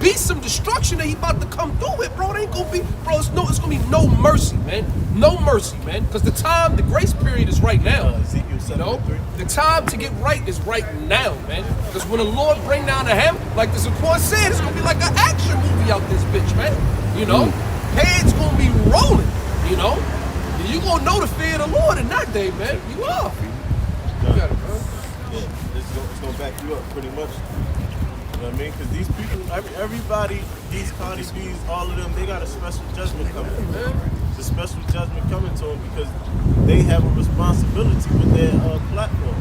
beast of destruction that he about to come through with, bro, it ain't gonna be, bro, it's gonna be no mercy, man. No mercy, man. Because the grace period is right now. You know? The time to get right is right now, man. Because when the Lord bring down the hammer, like the support said, it's gonna be like an action movie out this bitch, man. You know? Heads gonna be rolling, you know? And you gonna know the fear of the Lord in that day, man. You are. You got it, bro. yeah, it's gonna back you up pretty much. You know what I mean? Because these people, everybody, these Cardi B's, all of them, they got a special judgment coming. It's a special judgment coming to them because they have a responsibility with their platform.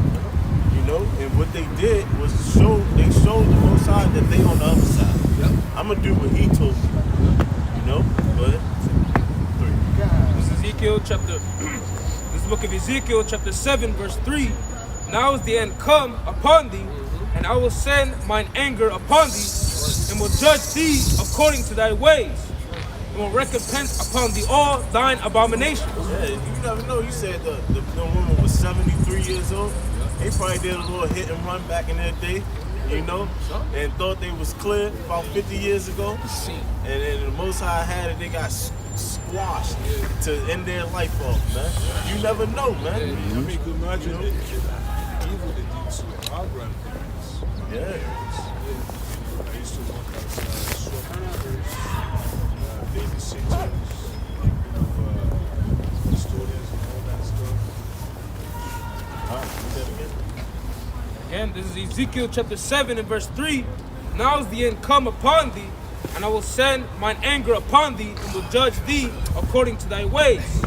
You know, and what they did was they showed the Most High that they on the other side. Yep. I'm gonna do what He told me. You know, but This is Ezekiel chapter. This book of Ezekiel chapter 7 verse 3. Now is the end come upon thee, and I will send mine anger upon thee, and will judge thee according to thy ways, and will recompense upon thee all thine abominations. yeah, you never know. You said the woman was 73 years old. They probably did a little hit and run back in their day, you know, and thought they was clear about 50 years ago. And then the Most High had it, they got squashed to end their life off, man. You never know, man. I mean, you can imagine the evil they did to our grandparents. Yeah. I used to work as shopkeepers, babysitters, custodians, and all that stuff. All right, do that again. Again, this is Ezekiel chapter 7 and verse 3. Now is the end come upon thee, and I will send mine anger upon thee, and will judge thee according to thy ways,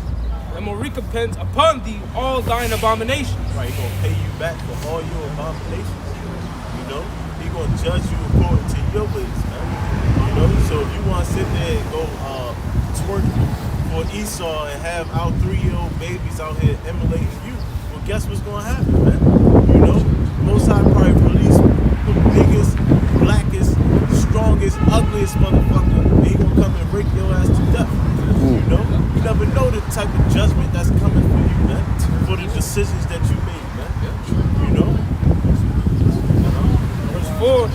and will recompense upon thee all thine abominations. Right, He gonna pay you back for all your abominations. You know, He gonna judge you according to your ways, man. You know, so if you want to sit there and go twerk for Esau and have our 3-year-old babies out here emulating you, well, guess what's gonna happen, man? You know, Most High probably release the biggest, blackest, strongest, ugliest motherfucker, and he gonna come and break your ass to death. You know, you never know the type of judgment that's coming for you, man, for the decisions that you made, man. You know. Verse 4.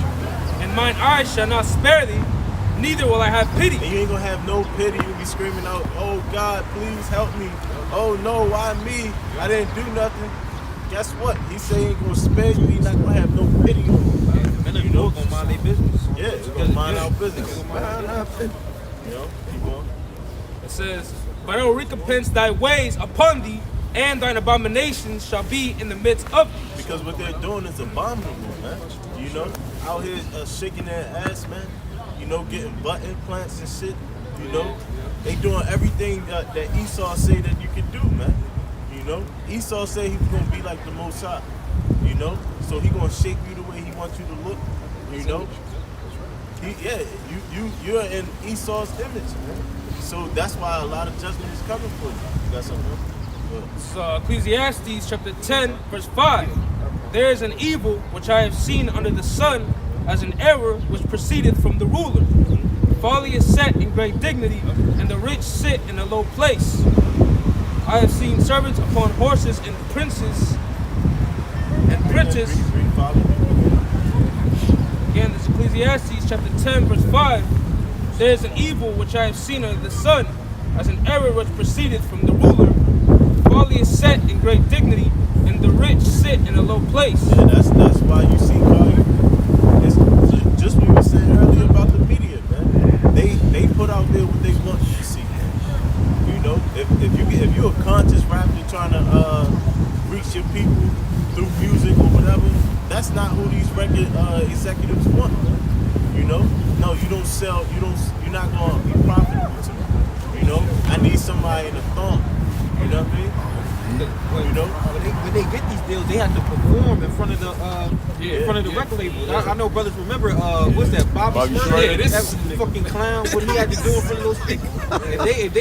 And mine eyes shall not spare thee, neither will I have pity. And you ain't gonna have no pity. You'll be screaming out, "Oh God, please help me! Oh no, why me? I didn't do nothing." Guess what? He say he ain't gonna spare you. He's not gonna have no pity on you. Men of the Lord gonna mind their business. Yeah, it's gonna mind our business. You know, keep going. It says, but I will recompense thy ways upon thee, and thine abominations shall be in the midst of thee. Because what they're doing is abominable, man. You know, out here shaking their ass, man. You know, getting butt implants and shit. You know, they doing everything that Esau say that you can do, man. You You know, Esau said he was gonna be like the Most High. You know, so he gonna shape you the way he wants you to look. You know, you're in Esau's image, man. So that's why a lot of judgment is coming for you. You got something? So Ecclesiastes chapter 10, verse 5. There is an evil which I have seen under the sun, as an error which proceedeth from the ruler. Folly is set in great dignity, and the rich sit in a low place. I have seen servants upon horses and princes. Again, this is Ecclesiastes chapter 10, verse 5. There is an evil which I have seen under the sun, as an error which proceedeth from the ruler. Folly is set in great dignity, and the rich sit in a low place. Yeah, that's why you see, Carly. It's just what we were saying earlier about the media, man. They put out there what they want you to see. You know, if you're a conscious rapper trying to reach your people through music or whatever, that's not who these record executives want. You know, no, you don't sell. You're not gonna be profitable to me. You know, I need somebody in the thumb. You know what I mean? You know, when they get these deals, they have to perform in front of the record label. I know brothers remember what's that Bobby Smurf? Yeah, this that fucking clown. What he had to do in front of those people. If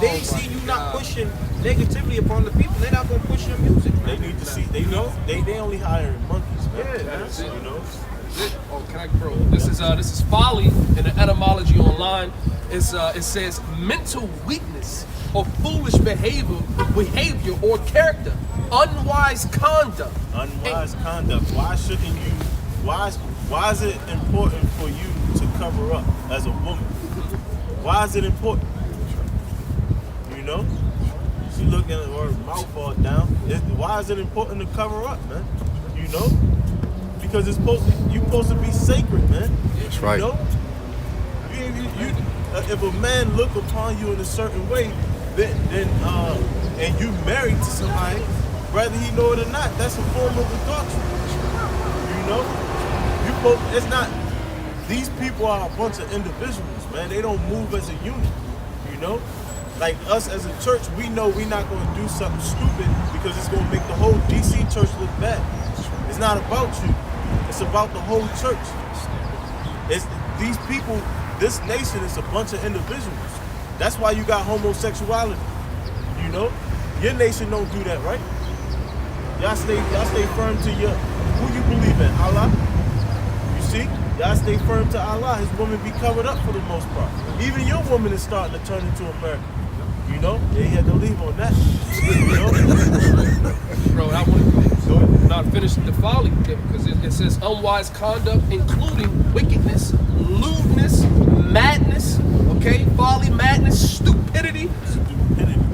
they see you not pushing negativity upon the people, they're not gonna push your music. they need to see. They only hiring monkeys, man. Yeah, you know. Oh, can I, bro? This is folly in the etymology online. It says mental weakness or foolish behavior or character, unwise conduct. Unwise conduct. Why shouldn't you? Why is it important for you to cover up as a woman? Why is it important? You know, she looking at her mouth all down. Why is it important to cover up, man? You know, because you're supposed to be sacred, man. That's right. You know, if a man look upon you in a certain way, then and you married to somebody, whether he know it or not, that's a form of adultery. You know, it's not. These people are a bunch of individuals, man. They don't move as a unit. You know, like us as a church, we know we're not going to do something stupid because it's going to make the whole DC church look bad. It's not about you. It's about the whole church. It's these people. This nation is a bunch of individuals. That's why you got homosexuality. You know, your nation don't do that, right? Y'all stay firm to who you believe in, Allah. You see, y'all stay firm to Allah. His women be covered up for the most part. Even your woman is starting to turn into America. You know, they had to leave on that. You know, Bro, I want to not finish the folly because it says unwise conduct, including wickedness, lewdness, madness, okay, folly, madness, stupidity.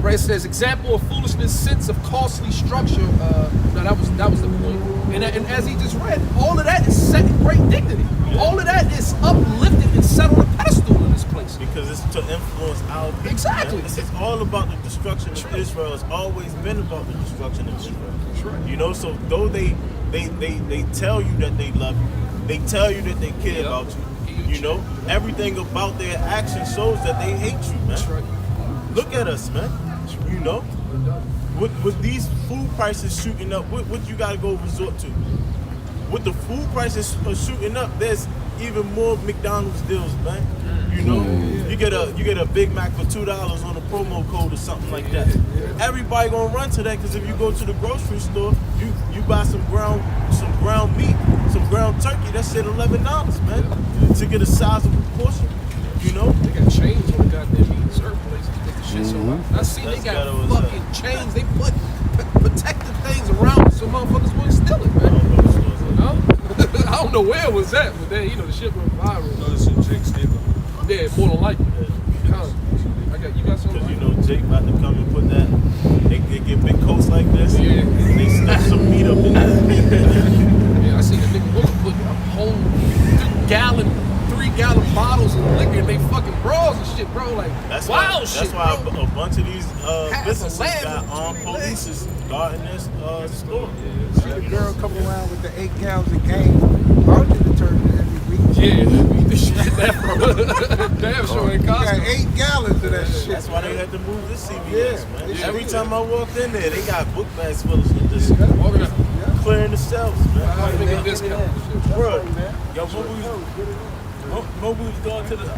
Right, it says example of foolishness, sense of costly structure. No, that was the point. And as he just read, all of that is set in great dignity. All of that is uplifted and set on a pedestal in this place. Because it's to influence our people. Exactly. This is all about the destruction of Israel. It's always been about the destruction of Israel. You know, so though they tell you that they love you, they tell you that they care about you. You know, everything about their action shows that they hate you, man. That's right. Look at us, man. You know, with these food prices shooting up, what you got to go resort to? With the food prices shooting up, there's even more McDonald's deals, man. You know, you get a Big Mac for $2 on a promo code or something like that. Everybody gonna run to that because if you go to the grocery store, you buy some ground meat, some ground turkey. That shit $11, man, to get a sizable portion. You know, They got chains on the goddamn meat in certain places. Get the shit so hot. I see they got fucking chains. They put protective things around so motherfuckers wouldn't steal it, man. You know? I don't know where it was at, but then, you know, the shit went viral. Notice some Jake's neighbor. Yeah, more than likely. You got something? because you know Jake about to come and put that. They get big coats like this. Yeah. And they stuff some meat up in there. Yeah, I seen a nigga woman put a whole 3-gallon bottles of liquor in they fucking bras and shit, bro. Like, That's wild why, shit, That's why bro. a bunch of these businesses land got armed police guarding this store. See the girl come around with the 8 gallons of game, larger detergent every week. Yeah, beat the shit out of her. Damn sure ain't You got Costco. 8 gallons of that shit. That's why they had to move this CVS, man. Yeah. Every time I walked in there, they got book bags full of this Organized. clearing the shelves, man. Make a discount. Bro, Yo, when we was going to the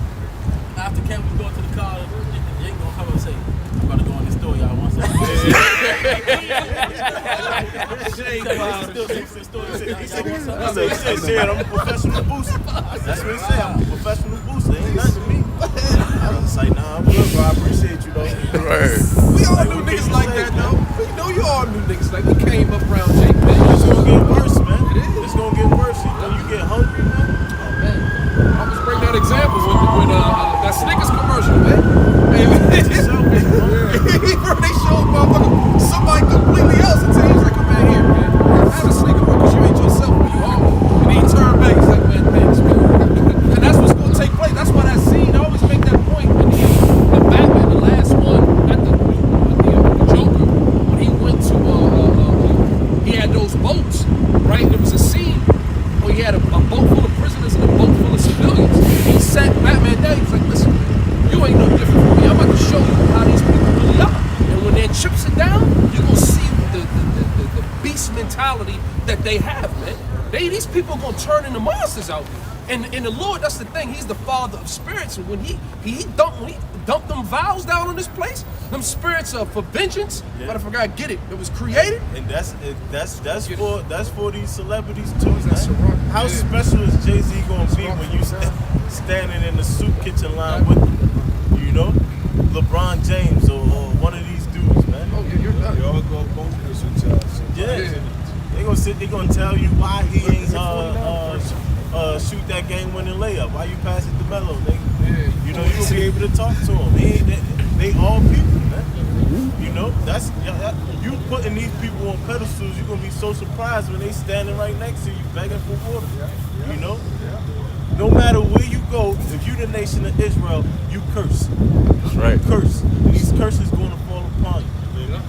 after camp, we was going to the car. You ain't gonna come and say, "I'm about to go on this store, y'all." Want some? He said, I'm a professional booster. That's what he said. I'm a professional booster. Ain't nothing to me. I was just like, nah, I'm good, bro. I appreciate you, though. Right. We all Like, knew what can niggas you like say, that, man? though. You know, you all knew niggas like we came up around Jake, man. It's gonna get worse, man. It is. It's gonna get worse. You know, you get hungry, man. I was bring that example when that Snickers commercial, man. Hey, they showed motherfucker somebody completely else and he's like, man, here, man. Have a Snicker because you ain't yourself when you home. And he turned back, he's like, man, thanks, man. And that's what's gonna take place. That's why that scene, I always make that point when the Batman, the last one, not the Joker, when he went to he had those boats, right? And there was a scene where he had a boat full of prisoners and a boat full of civilians. He sat Batman down, he was like, listen, you ain't no different from me. I'm about to show you how these people really are. And when that chips it down, you're gonna see the beast mentality that they have, man. These people are gonna turn into monsters out there. And the Lord, that's the thing, he's the father of spirits. And when he dumped them vows down on this place, them spirits are for vengeance. Yeah. But I forgot, get it. It was created. And that's for these celebrities too, That's man. right. How Yeah. special is Jay-Z gonna be when you standing in the soup kitchen line with them? You know, LeBron James or one of these dudes, man. Oh, yeah, you're done. They all go bonkers with y'all. Yeah. They gonna tell you why he ain't shoot that game-winning layup. Why you pass it to Melo, nigga? Yeah. You know, you gonna be able to talk to him. They all people, man. You know, you putting these people on pedestals. You're gonna be so surprised when they standing right next to you begging for water. You know, no matter where you go, if you the nation of Israel, you curse. That's right. You curse. And these curses gonna fall upon you.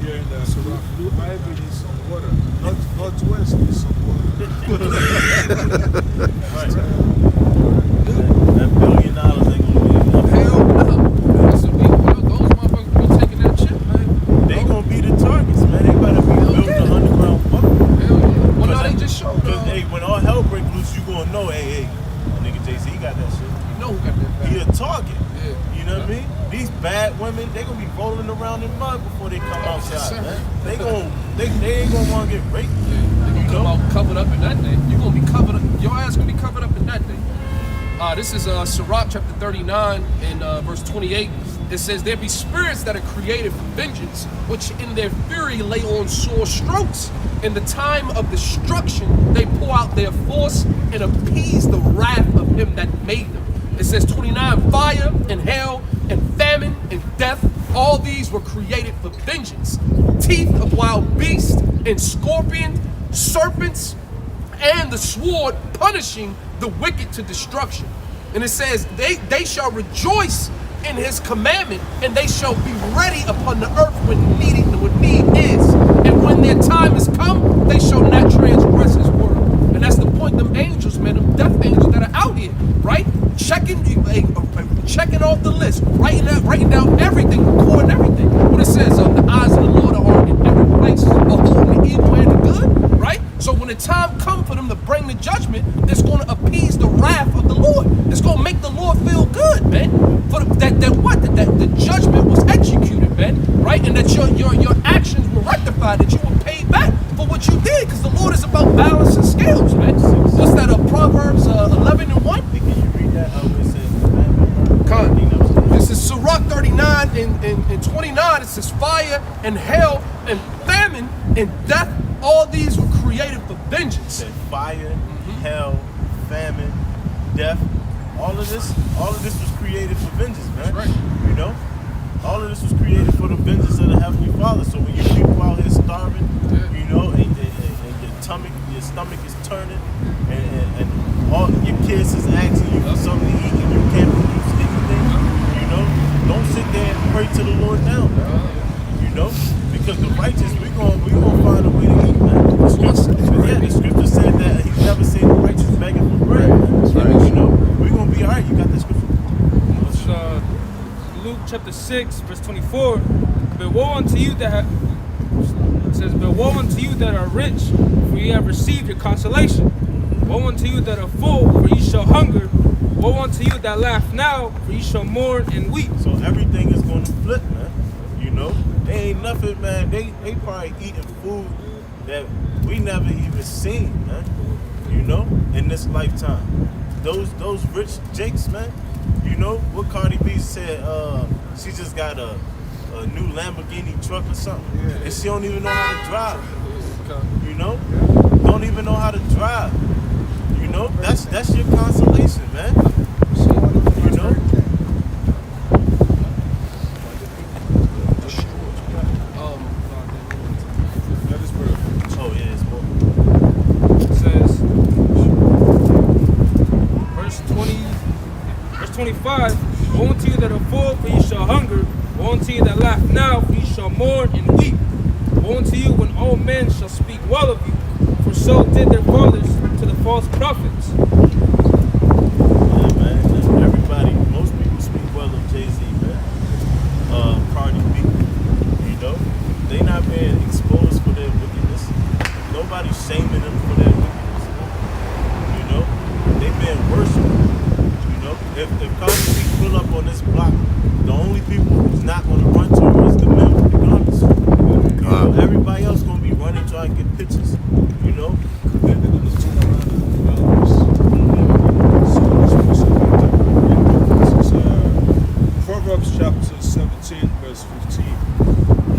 Here in the Sirach, Blue Ivy needs some water. Northwest needs some water. Right. That $1 billion ain't gonna be enough. Hell no. That's what those motherfuckers be taking that shit, man. They gonna be the targets, man. They better be building the underground bunker. Hell yeah. Well, no, they just showed Because hey, when all hell break loose, you gonna know, hey, nigga Jay-Z got that shit. you know who got that He back. a target. Yeah. You know what I mean? These bad women, they gonna be rolling around in mud before they come outside, man. They ain't gonna wanna get raped. They gonna come out covered up in that day. You gonna be covered up. Your ass gonna be covered up in that day. This is Sirach chapter 39 and verse 28. It says, there be spirits that are created for vengeance, which in their fury lay on sore strokes. In the time of destruction, they pour out their force and appease the wrath of him that made them. It says 29, fire and hail and famine and death, all these were created for vengeance. Teeth of wild beasts and scorpions, serpents, and the sword punishing the wicked to destruction. And it says, they shall rejoice in his commandment, and they shall be ready upon the earth when need is. And when their time is come, they shall not transgress his word. And that's the point, them angels, man, them death angels that are out here, right? Checking off the list, writing down everything, recording everything. What it says, the eyes of the Lord are in every place, beholding the evil and the good, right? So when the time comes for them to bring the judgment, it's going to appease the wrath of the Lord. It's going to make the Lord feel good, man. For that the judgment was executed, man, right? And that your actions were rectified, that you were paid back for what you did, because the Lord is about balance and scales, man. What's that? Proverbs 11 and 1. Can you read that? It says, Con. This is Sirach 39 and 29. It says fire and hail and famine and death. All these were created for vengeance. said fire, hell, famine, death. All of this was created for vengeance, man. That's right. You know? All of this was created for the vengeance of the Heavenly Father. So when you people out here starving, you know, and your stomach is turning, and all your kids is asking you for something to eat, and you can't produce anything, you know, don't sit there and pray to the Lord now, man. You know? Because the righteous, we gonna find a way to eat, man. The scripture said that he's never seen the righteous begging for bread, man. That's right. You know, we're gonna be all right. You got that scripture? Luke chapter 6, verse 24. But woe unto you that it says, but woe unto you that are rich, for ye have received your consolation. Woe unto you that are full, for ye shall hunger. Woe unto you that laugh now, for ye shall mourn and weep. So everything is going to flip, man. You know, they ain't nothing, man. They probably eating food that we never even seen, man. You know, in this lifetime. Those rich jakes, man. You know what Cardi B said? She just got a new Lamborghini truck or something, and she don't even know how to drive. You know, don't even know how to drive. You know, that's your consolation, man. You know. Oh yeah, it's more. It says, verse 25. Woe unto you that are full, for ye shall hunger. Woe unto you that laugh now, for ye shall mourn and weep. Woe unto you when all men shall speak well of you, for so did their fathers to the false prophets. Yeah, man. Everybody, most people speak well of Jay-Z, man. Cardi B. You know, they not being exposed for their wickedness. Nobody's shaming them for their wickedness. You know, they being worshipped. You know, if Cardi B pull up on this block, the only people who's not going to run to him is the men with the guns. You know, everybody else going to be running trying to get pictures. You know? Proverbs chapter 17, verse 15.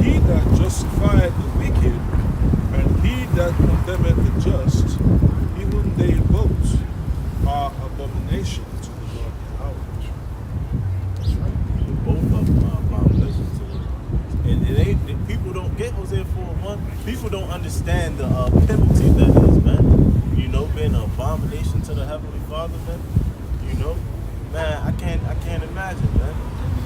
He that justifieth the wicked, and he that condemneth the just, even they both are abomination to the Lord Yahweh. Both of them are abomination to them. And people don't get Hosea 4:1. People don't understand the penalty that is, man. You know, being an abomination to the Heavenly Father, man. You know, man, I can't imagine, man.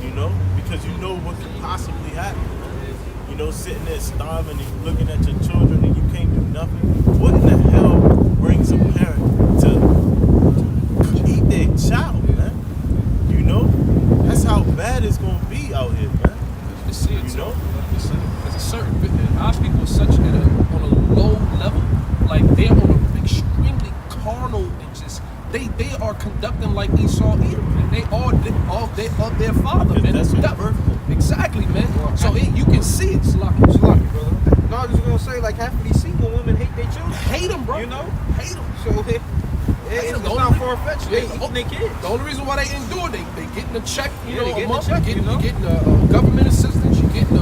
You know, because you know what could possibly happen, man. You know, sitting there starving and looking at your children and you can't do nothing. What in the hell brings a parent to eat their child, man? You know, that's how bad it's gonna be out here, man. See it, You know? There's a certain bit that our people are such on a low level, like they're on an extremely carnal and just they are conducting like Esau Edom, and they are of their father, man. That's The devil. Exactly, man. So you can see it. Sloppy, brother. No, I was gonna say like half of these single women hate their children. Hate them, bro. You know, Hate them. so it's not far fetched. They eating their kids. The only reason why they endure, they getting a check, you Yeah, know, they a getting month. a check, You're you know? getting government assistance, you're getting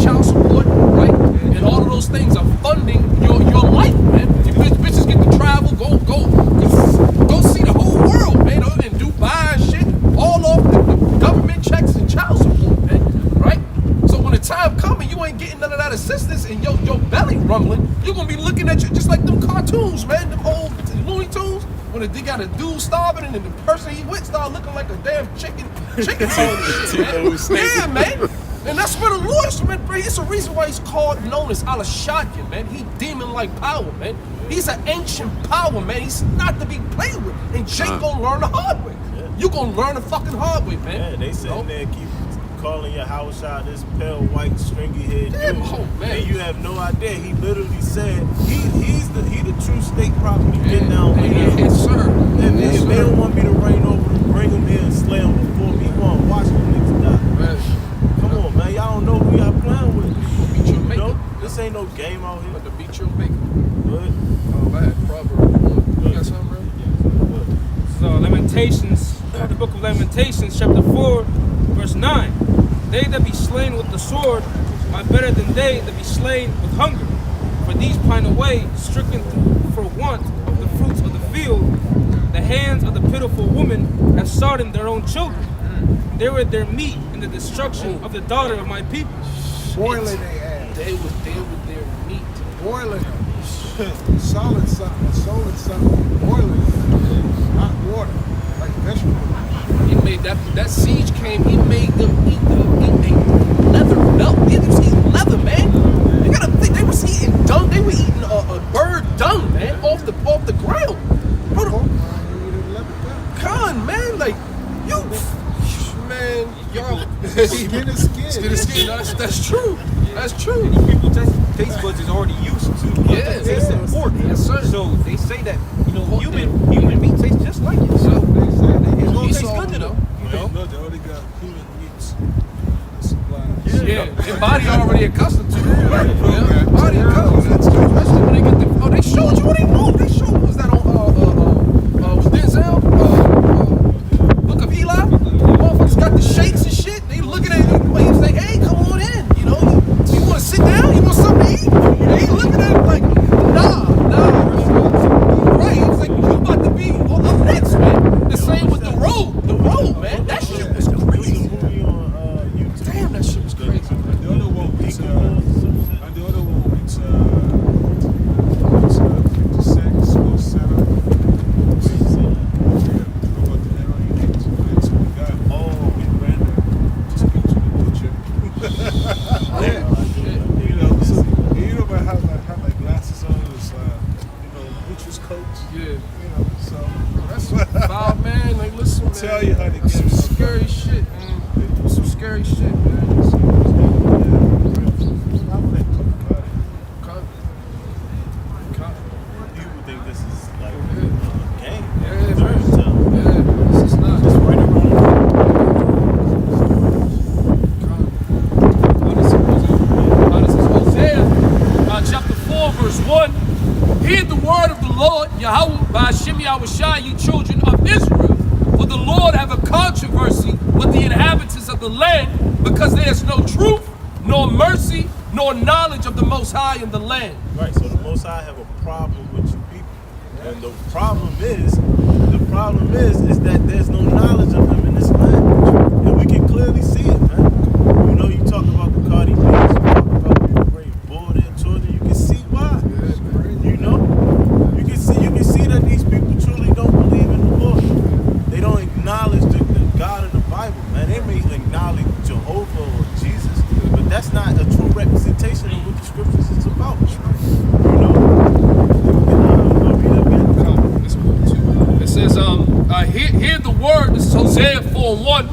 child support, right? And all of those things are funding your life, man. You bitches get to travel, go see the whole world, man, and Dubai and shit, all off the government checks and child support, man, right? So when the time comes, you ain't getting none of that assistance, and your belly rumbling, you're gonna be looking at you just like them cartoons, man, them old Looney Tunes. When they got a dude starving and then the person he with start looking like a damn chicken head and shit, man. Yeah, man. And that's where the Lord's, man. It's a reason why he's called, known as Alashadya, man. He demon-like power, man. He's an ancient power, man. He's not to be played with. And Jake gonna learn the hard way. You gonna learn the fucking hard way, man. Yeah, they sitting there keep calling your house shot this pale white stringy head dude. Oh, man. And you have no idea. He literally said he's the true state property. Get down with him. Yes, sir. If they don't want me to reign over them, bring them here and slay them before me. He want to watch them niggas die. Man. Come on, man. Y'all don't know who y'all playing with. Beat your You maker. know? This ain't no game out here. But to beat your maker. Good. Oh, man. Proverbs 1. You got something, bro? So Lamentations, the book of Lamentations, chapter 4, verse 9. They that be slain with the sword are better than they that be slain with hunger. For these pine away, stricken for want of the fruits of the field. The hands of the pitiful woman have sodden their own children. They were their meat in the destruction of the daughter of my people. Boiling their ass. They was there with their meat. Boiling them. Solid something. Boiling them. Hot water. Like vegetables. He made that siege came. He made them eat leather belt. They was eating leather, man. You gotta think they was eating dung. They were eating a bird dung, man, off the ground. Con, man, like you Skin is skin. Skin to skin. That's true. That's true. And these people taste buds is already used to tasting pork. Yes, sir. So they say that human meat tastes just like it. So it's gonna taste good to them. You know. No, they already got human meats supplies. Yeah, their body already accustomed to it. Yeah, body accustomed. Especially when they get the. Oh, they showed you what they want. They showed. Was that on was Denzel? Book of Eli. Motherfuckers got the shakes and shit. They looking at you. He's like, hey, come on in. You know, you want to sit down? You want something to eat? They looking at him like, nah. Right? It's like you about to be up next, man. The same with the road. The road, man. That shit was crazy. Damn, that shit was crazy. The other one was, and the other one was, 50 Cent, Small Center. Tell you how to get some scary shit, man. Some scary shit, man. People think this is like a game. Yeah, this is not. It's right around. This is Hosea, chapter 4, verse 1. Hear the word of the Lord, Yahweh, by Hashem Yahushua, you children of Israel. For the Lord have a controversy with the inhabitants of the land, because there is no truth, nor mercy, nor knowledge of the Most High in the land. Right, so the Most High have a problem with you people. And the problem is that there's no knowledge of him in this land. And we can clearly see it, man. You know, you talk about the Cardi B's, you talk about the great border and children, you can see why. You know? You can see that these people truly don't believe in the Lord. They don't acknowledge the God of the Bible, man. They may acknowledge Jehovah or Jesus, but that's not a true representation of what the scriptures is about. You know? It says, hear the word, this is Hosea 4:1.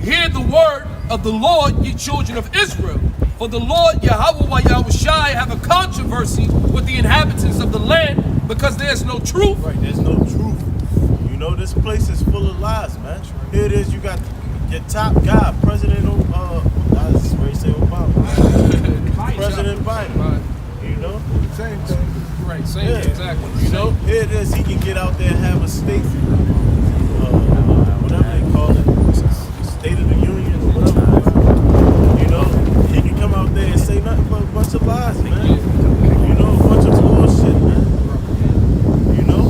Hear the word of the Lord, ye children of Israel. For the Lord Yahweh Yahushai have a controversy with the inhabitants of the land, because there's no truth. Right, there's no truth. You know, this place is full of lies, man. Here it is, you got your top guy, President Obama. President Biden. You know? Same thing. Right, same thing, exactly. You know, here it is, he can get out there and have a state, whatever they call it, State of the Union or whatever. You know, he can come out there and say nothing but a bunch of lies, man. You know, a bunch of bullshit, man. You know?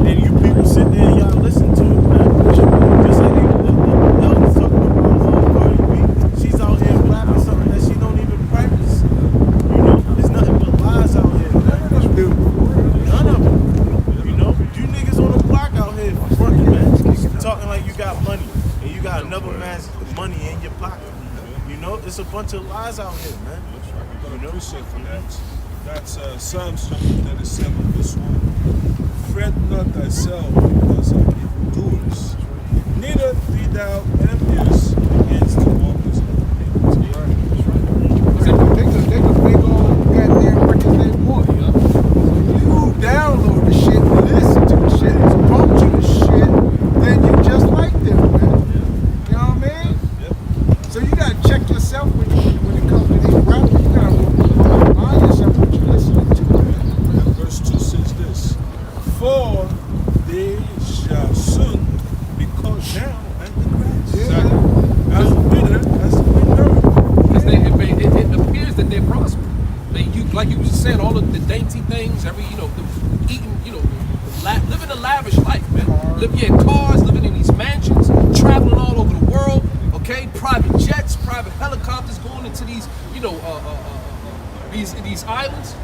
And you people sit there and y'all listen to it, man. Just like the elders talking about Cardi B. She's out here rapping something that she don't even practice. You know, there's nothing but lies out here, man. None of them. You know, you niggas on the block out here fronting, man. Talking like you got money and you got another man's money in your pocket. You know, it's a bunch of lies out here, man. You know, for that. That's Psalms 37, verse 1. Fret not thyself because of evildoers, neither be thou envious against the walkers of iniquity. They can make all goddamn records they want. When you download the shit and listen to the shit and promote to the shit, then you just like them, man. You know what I mean? So you gotta check yourself when it comes to these rappers. You gotta remind yourself what you're listening to. And verse 2 says this: for they shall soon be cut down like the grass, as wither as the wind herb. It appears that they're prospering. Like you was saying, all of the dainty things, eating, living a lavish life, man. Living in cars, living in these mansions, traveling all over the world. Okay, private jets, private helicopters, going into these, these islands,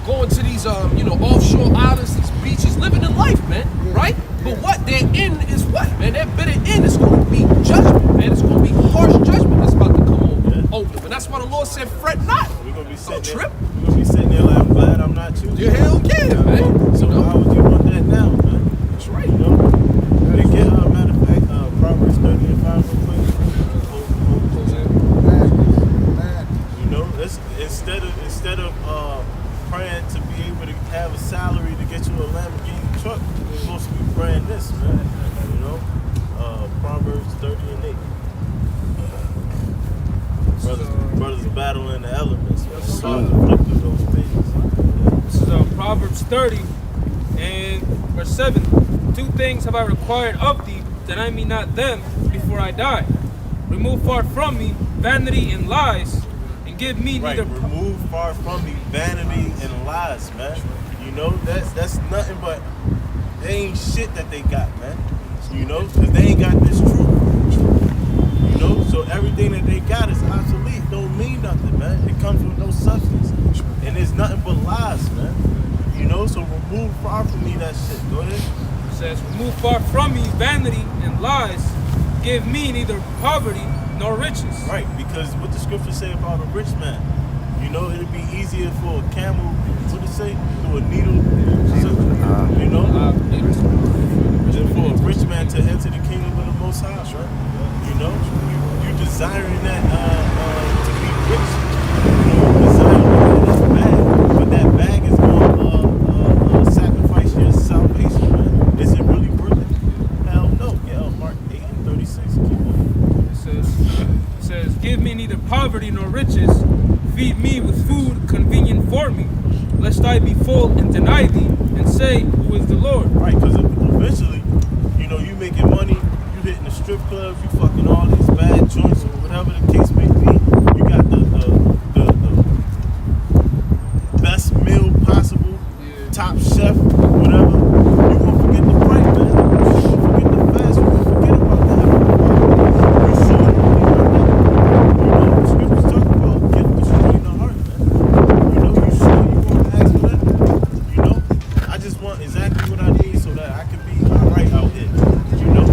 going to these, offshore islands, these beaches, living in life, man. Right? But what they're in is what, man? Their bitter end is going to be judgment, man. It's going to be harsh judgment that's about to come over them. And that's why the Lord said, fret not. We're gonna be Don't trip. We're gonna be sitting there like, I'm glad I'm not you. Yeah, hell yeah, man. So why would you want that now, man? That's right. You know? They get, matter of fact, Proverbs 30 30 and verse 7. 2 things have I required of thee, that I mean not them before I die. Remove far from me vanity and lies, and give me Right, neither remove far from me vanity and lies, man. You know, that's nothing but, they ain't shit that they got, man. You know, because they ain't got this truth. You know, so everything that they got is obsolete, don't mean nothing, man. It comes with no substance. And it's nothing but lies, man. You know, so remove far from me that shit. Go ahead. It says, remove far from me vanity and lies, give me neither poverty nor riches. Right, because what the scriptures say about a rich man, you know, it'd be easier for a camel, what it say, through a needle, you know, than for a rich man to enter the kingdom of the Most High, right? You know, you desiring that to be rich, you know, desiring that bag, but that bag is going to sacrifice your salvation, man. Is it really worth it? Hell no. Yeah, Mark 8 and 36. It says, give me neither poverty nor riches, feed me with food convenient for me, lest I be full and deny thee, and say, who is the Lord? Right, because eventually, you know, you making money, you hitting the strip clubs, you fucking all these bad joints, or whatever the case may be. You got the best meal possible, top chef, whatever. You won't forget the price, man. You won't forget the fast. You won't forget about the heavenly Father. You sure you want that? You know, the scriptures talk about getting destroyed in the heart, man. You know, you sure you want to ask for that? You know, I just want exactly what I need so that I can be all right out here. You know?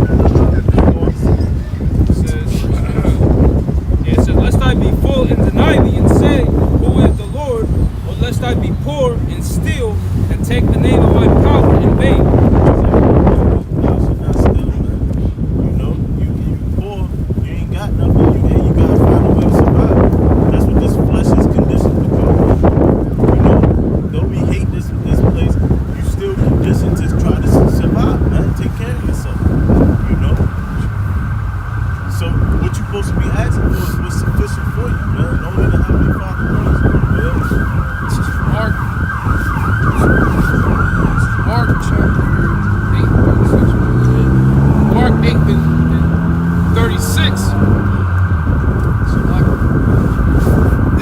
It says, lest I be full and deny thee, and say, who is the Lord? Or lest I be poor and steal, and take the name of my power in vain. Thou shalt not steal, man. You know, you poor, you ain't got nothing, you gotta find a way to survive. That's what this flesh is conditioned to do. You know, though we hate this place, you still conditioned to try to survive, man. Take care of yourself. You know? So what you supposed to be asking for is what's sufficient for you, man. Only the Heavenly Father knows. This is Mark chapter 8, 36. Mark 8 and 36.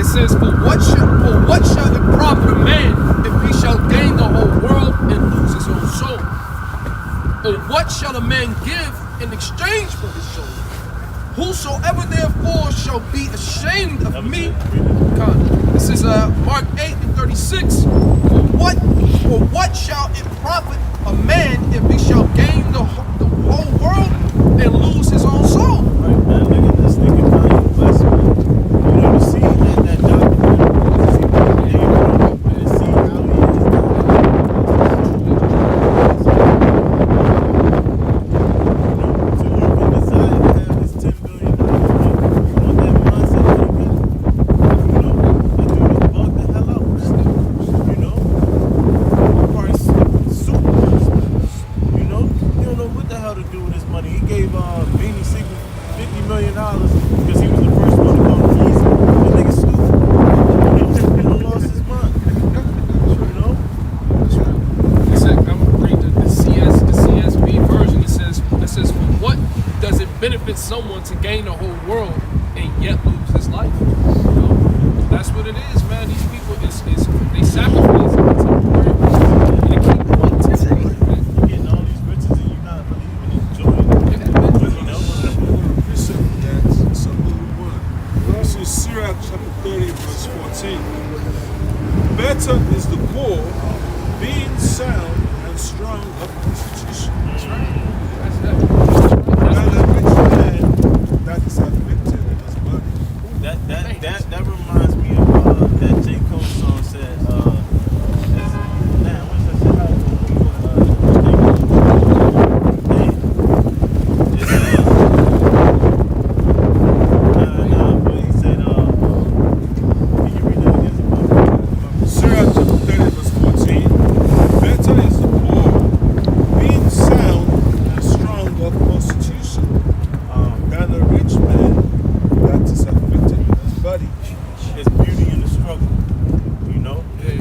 It says, for what shall it profit a man if he shall gain the whole world and lose his own soul? Or what shall a man give in exchange for his soul? Whosoever therefore shall be ashamed of me, this is Mark 8 and 36. For what shall it profit a man if he shall gain the whole world and lose his own soul? Right, man. Look at this nigga Kanye West, man. You know, to see that documentary, to see what they grew up and to see how he is now. So you can desire to have this $10 billion. You want that mindset that you got? You know, that dude is bugged the hell out. You know? Probably super rich. You know? He don't know what the hell to do with his money. He gave Beanie Siegel $50 million because he was the first one to go to Easy. The nigga stupid. He done lost his mind. You know? It said, I'm gonna read the CSB version. It says, for what does it benefit someone to gain the whole world and yet lose his life? You know? That's what it is, man. These people, they sacrifice it. They keep going temporary, man. You're getting all these riches and you're not really even enjoying it. You know? Listen, that's a little word. This is Sirach chapter 30, verse 14. Better is the poor being sound and strong of constitution than a rich man that is afflicted in his body. That reminds me of that J. Cole song said, Sirach chapter 30, verse 14. Better is the poor being sound and strong of constitution than a rich man that is afflicted in his body. it's beauty in the struggle. You know? Yeah,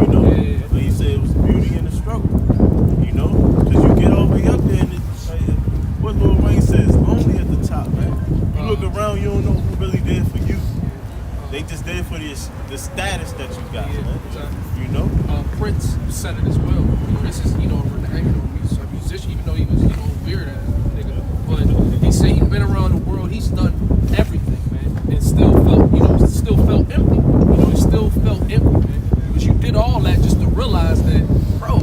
You know? But he said it was beauty what Wayne says, only at the top, man. You look around, you don't know who really there for you. They just there for the status that you got, man. Exactly. You know? Prince said it as well. You know, this is, you know, he's a musician, even though he was, you know, weird ass nigga. But he said he's been around the world, he's done everything, man, and still felt empty. You know, he still felt empty, man. Because you did all that just to realize that, bro,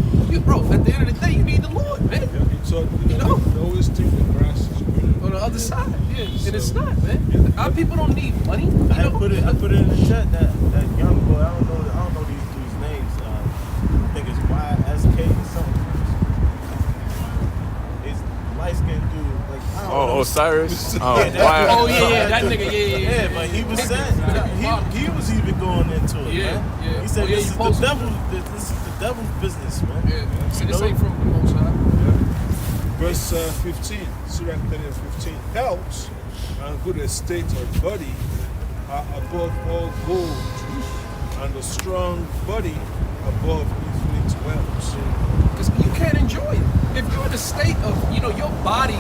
at the end of the day, you need the Lord, man. Yeah, he taught me that you always think the grass is greener on the other side, yeah, and it's not, man. Our people don't need money. I put it in the chat that young boy. I don't know these dudes' names. I think it's YSK or something. It's light skinned dude. Like I don't know. Osiris. That nigga, yeah. Yeah, but he was saying he was even going into it. Yeah, man. yeah. He said Oh, yeah, this he is the posted devil. This is the devil's business, man. Yeah, so You this know? ain't from the Most High. Verse 15, Surah 15. Health and good estate of body are above all gold, and a strong body above infinite wealth. Because you can't enjoy it. If you're in a state of, you know, your body,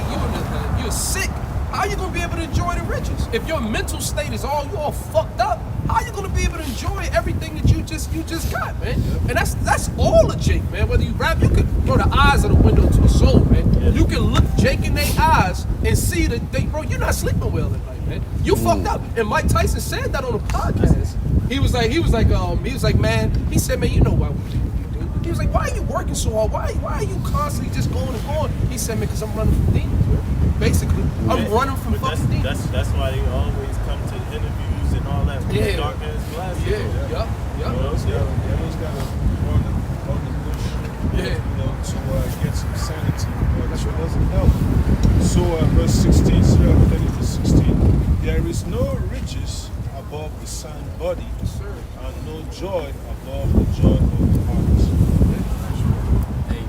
you're sick, how you gonna be able to enjoy the riches? If your mental state is all fucked up, how you gonna be able to enjoy everything that you just got, man? And that's all of Jake, man. Whether you rap, you can throw the eyes of the window to the soul, man. Yeah. You can look Jake in their eyes and see that bro, you're not sleeping well at night, man. You fucked up. And Mike Tyson said that on a podcast. He was like, man, he said, man, you know why we do what we do. He was like, why are you working so hard? Why are you constantly just going and going? He said, man, because I'm running from demons, man. Basically, I'm running from fucking demons. That's why they always come to interviews and all that. Yeah. Dark ass glasses. Yeah. You know what I'm saying? You always gotta run on the bush, you know, to get some sanity. But it doesn't help. So verse 16, Surah 30 to 16. There is no riches above the sound body, and no joy above the joy of the heart. Hey,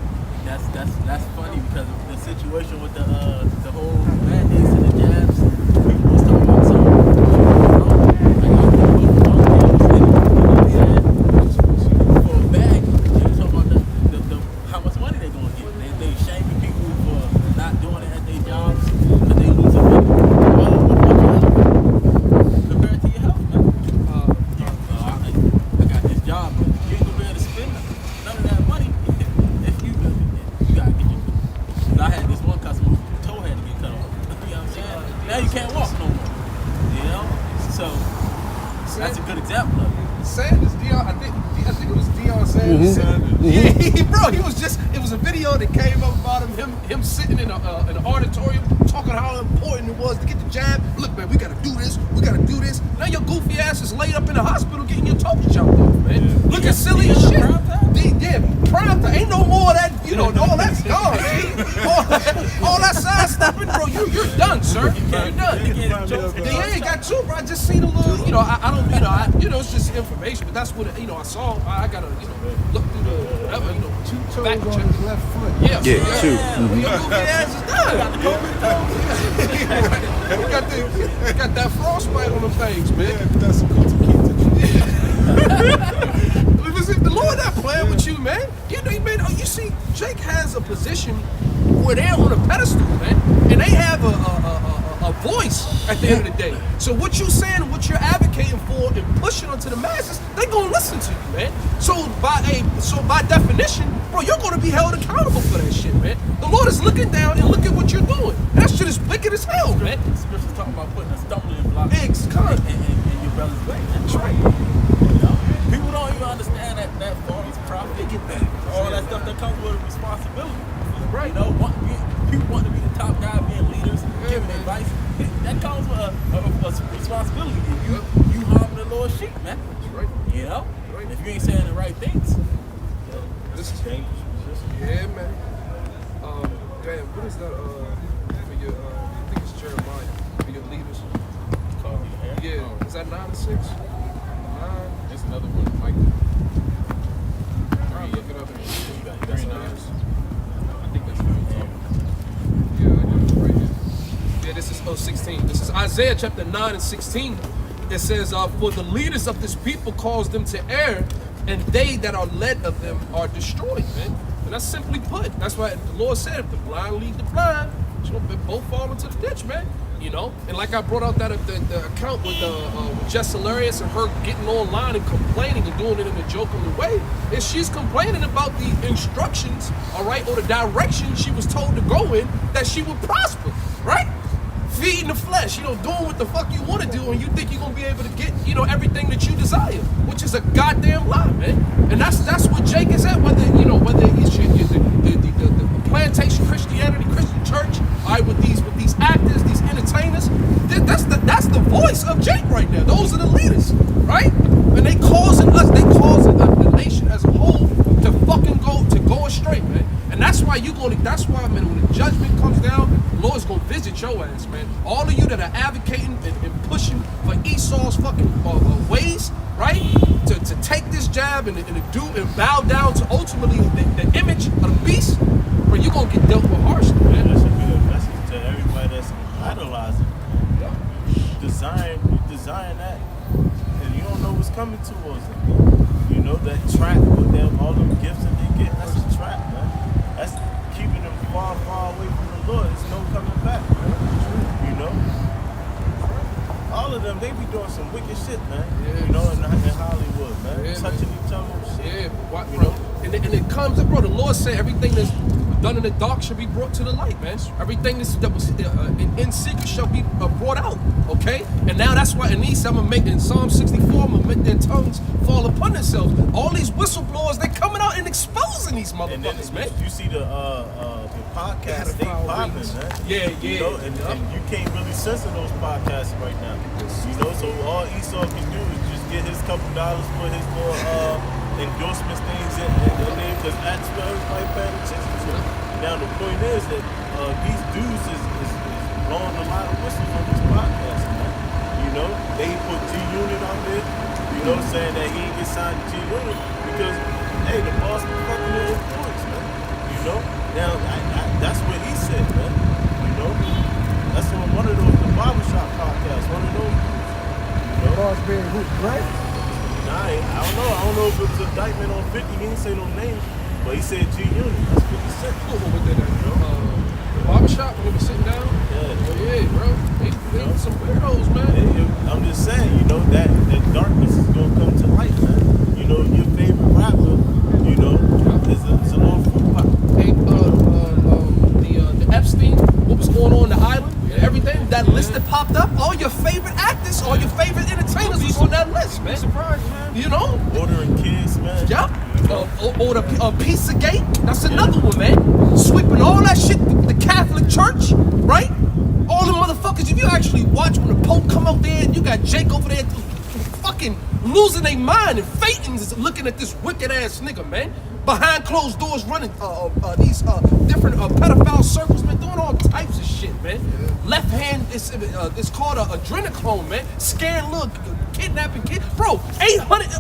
that's funny because of the situation with the whole mandates and the jabs. People was talking about something. For a bag, they was talking about the how much money they gonna get. They shaming people for not doing it at their jobs, but they losing money. Well, compare it to your health, man. I got this job, but you ain't gonna be able to spend none of that money if you gotta get your. Cause I had this one customer whose toe had to get cut off. You know what I'm saying? Now you can't walk no more. You know? So that's a good example of it. Sanders, Dion, I think it was Dion Sanders. Yeah, bro, it was a video that came up about him sitting in an auditorium talking how important it was to get the jab. Look, man, we gotta do this. Now your goofy ass is laid up in the hospital getting your toes chopped off, man. Looking silly as shit. Prime time. Ain't no more of that, you know, all that's gone, man. All that side stepping, bro, you're done, sir. You're done. They ain't got two, bro. I just seen a little, you know, I don't, you know, it's just information, but that's what, you know, I saw. I gotta, you know, look through the, whatever, you know, Two toes back on check. his left foot. Yeah, two. Your goofy ass is done. We got that frostbite on them things, man. Yeah, that's a good The Lord not playing with you, man. You know, man. You see, Jake has a position where they're on a pedestal, man, and they have a voice at the end of the day. So what you saying and what you're advocating for and pushing onto the masses, they gonna listen to you, man. So by definition, bro, you're gonna be held accountable for that shit, man. The Lord is looking down and look at what you're doing. That shit is wicked as hell, man. The scripture's talking about putting a stumbling block in your brother's way. That's right. You know? People don't even understand that false prophet, all that stuff that comes with responsibility. Right. You know, people want to be the top guy, being leaders, giving advice. That comes with a responsibility. You harming the Lord's sheep, man. That's right. You know? Right. If you ain't saying the right things. This is dangerous. Yeah, man. Damn, what is that for your, I think it's Jeremiah, for your leaders? Yeah, is that 9 to 6? It's another one, Mike. Look it up and you got 3 9s. I think that's right. Yeah, I got it right here. Yeah, this is 16. This is Isaiah chapter 9 and 16. It says, for the leaders of this people cause them to err, and they that are led of them are destroyed, man. And that's simply put. That's why the Lord said, if the blind lead the blind, both fall into the ditch, man. You know, and like I brought out that the account with Jess Hilarious and her getting online and complaining and doing it in a joking way, and she's complaining about the instructions, all right, or the direction she was told to go in that she would prosper, right? Feeding the flesh, you know, doing what the fuck you want to do, and you think you're gonna be able to get, you know, everything that you desire, which is a goddamn lie, man. And that's what Jake is at, whether it's the plantation Christianity, Christian church, all right, with these actors, these entertainers. That's the voice of Jake right now. Those are the leaders, right? And they causing the nation as a whole to fucking go astray, man. And that's why man, when the judgment comes down, the Lord's gonna visit your ass, man. All of you that are advocating and pushing for Esau's fucking ways, right? To take this jab and do and bow down to ultimately the image of the beast, bro, you're gonna get dealt with harshly, man. That should be a message to everybody that's idolizing. You design that, and you don't know what's coming towards them. You know that trap with them, all them gifts that they get, that's a trap, man. That's keeping them far, far away from the Lord. There's no coming back, man. You know? All of them, they be doing some wicked shit, man. Yeah. You know, in Hollywood, man. Yeah, touching each other and shit. Yeah, but what, bro? And it comes, bro, the Lord said everything that's done in the dark shall be brought to the light, man. Everything that was in secret shall be brought out, okay? And now that's why in these, I'm gonna make in Psalm 64, I'm gonna make their tongues fall upon themselves. All these whistleblowers, they coming out and exposing these motherfuckers, man. You see the podcasts, they popping, man. Yeah. You know, and you can't really censor those podcasts right now. You know, so all Esau can do is just get his couple dollars, put his little endorsements things in there, because that's what everybody paying attention to. Now the point is that these dudes is blowing a lot of whistles on this podcast, man. You know, they put G-Unit on there, you know, saying that he ain't get signed to G-Unit because, hey, the boss was fucking with influence, man. You know? Now, that's what he said, man. You know? That's on one of those, the barbershop podcasts, one of those. You know? Boss being who, right? Nah, I don't know. I don't know if it was an indictment on 50. He didn't say no name, but he said G-Unit. That's 50 Cent. Cool with that, you know? The barbershop, when we were sitting down? Yeah. Oh, yeah, bro. They some weirdos, man. I'm just saying, you know, that darkness is going to come to light, man. You know, your favorite rapper, you know, is an awful pop. Hey, the Epstein, what was going on the island, and everything, that list that popped up, all your favorite actors, all your favorite entertainers was on that list, man. Surprised, man. You know? Ordering kids, man. Yep. Or the Pizzagate, that's another one, man. Sweeping all that shit, the Catholic Church, right? All the motherfuckers, if you actually watch when the Pope come out there and you got Jake over there fucking losing their mind and Phaeton's looking at this wicked ass nigga, man. Behind closed doors running these different pedophile circles, man, doing all types of shit, man. Left hand, it's called adrenochrome, man. Scaring little kidnapping kids. Bro,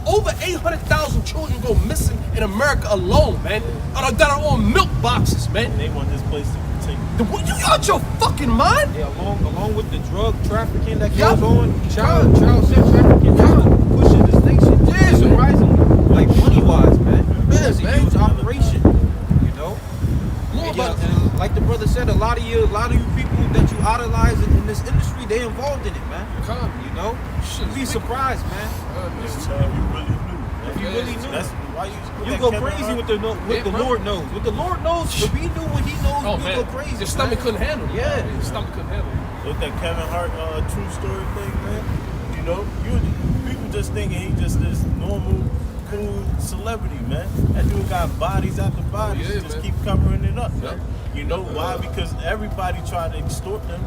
over 800,000 children go missing in America alone, man. That are on milk boxes, man. They want this place to continue. You out your fucking mind? Yeah, along with the drug trafficking that Yup. goes on, child sex trafficking, pushing this nation. Yeah, surprisingly, like money-wise, man. Yeah, It's a man. huge operation, you know. And like the brother said, a lot of you people that you idolize in this industry, they involved in it, man. You know, should be surprised, man. If you really knew, that's why you go crazy with the Lord knows. What the Lord knows, if he knew what he knows, you go crazy. Your stomach couldn't handle it. Yeah. Your stomach couldn't handle it. With that Kevin Hart true story thing, man. You know, people just thinking he just this normal, cool celebrity, man. That dude got bodies after bodies. Just man. keep covering it up, man. You know why? Because everybody tried to extort them.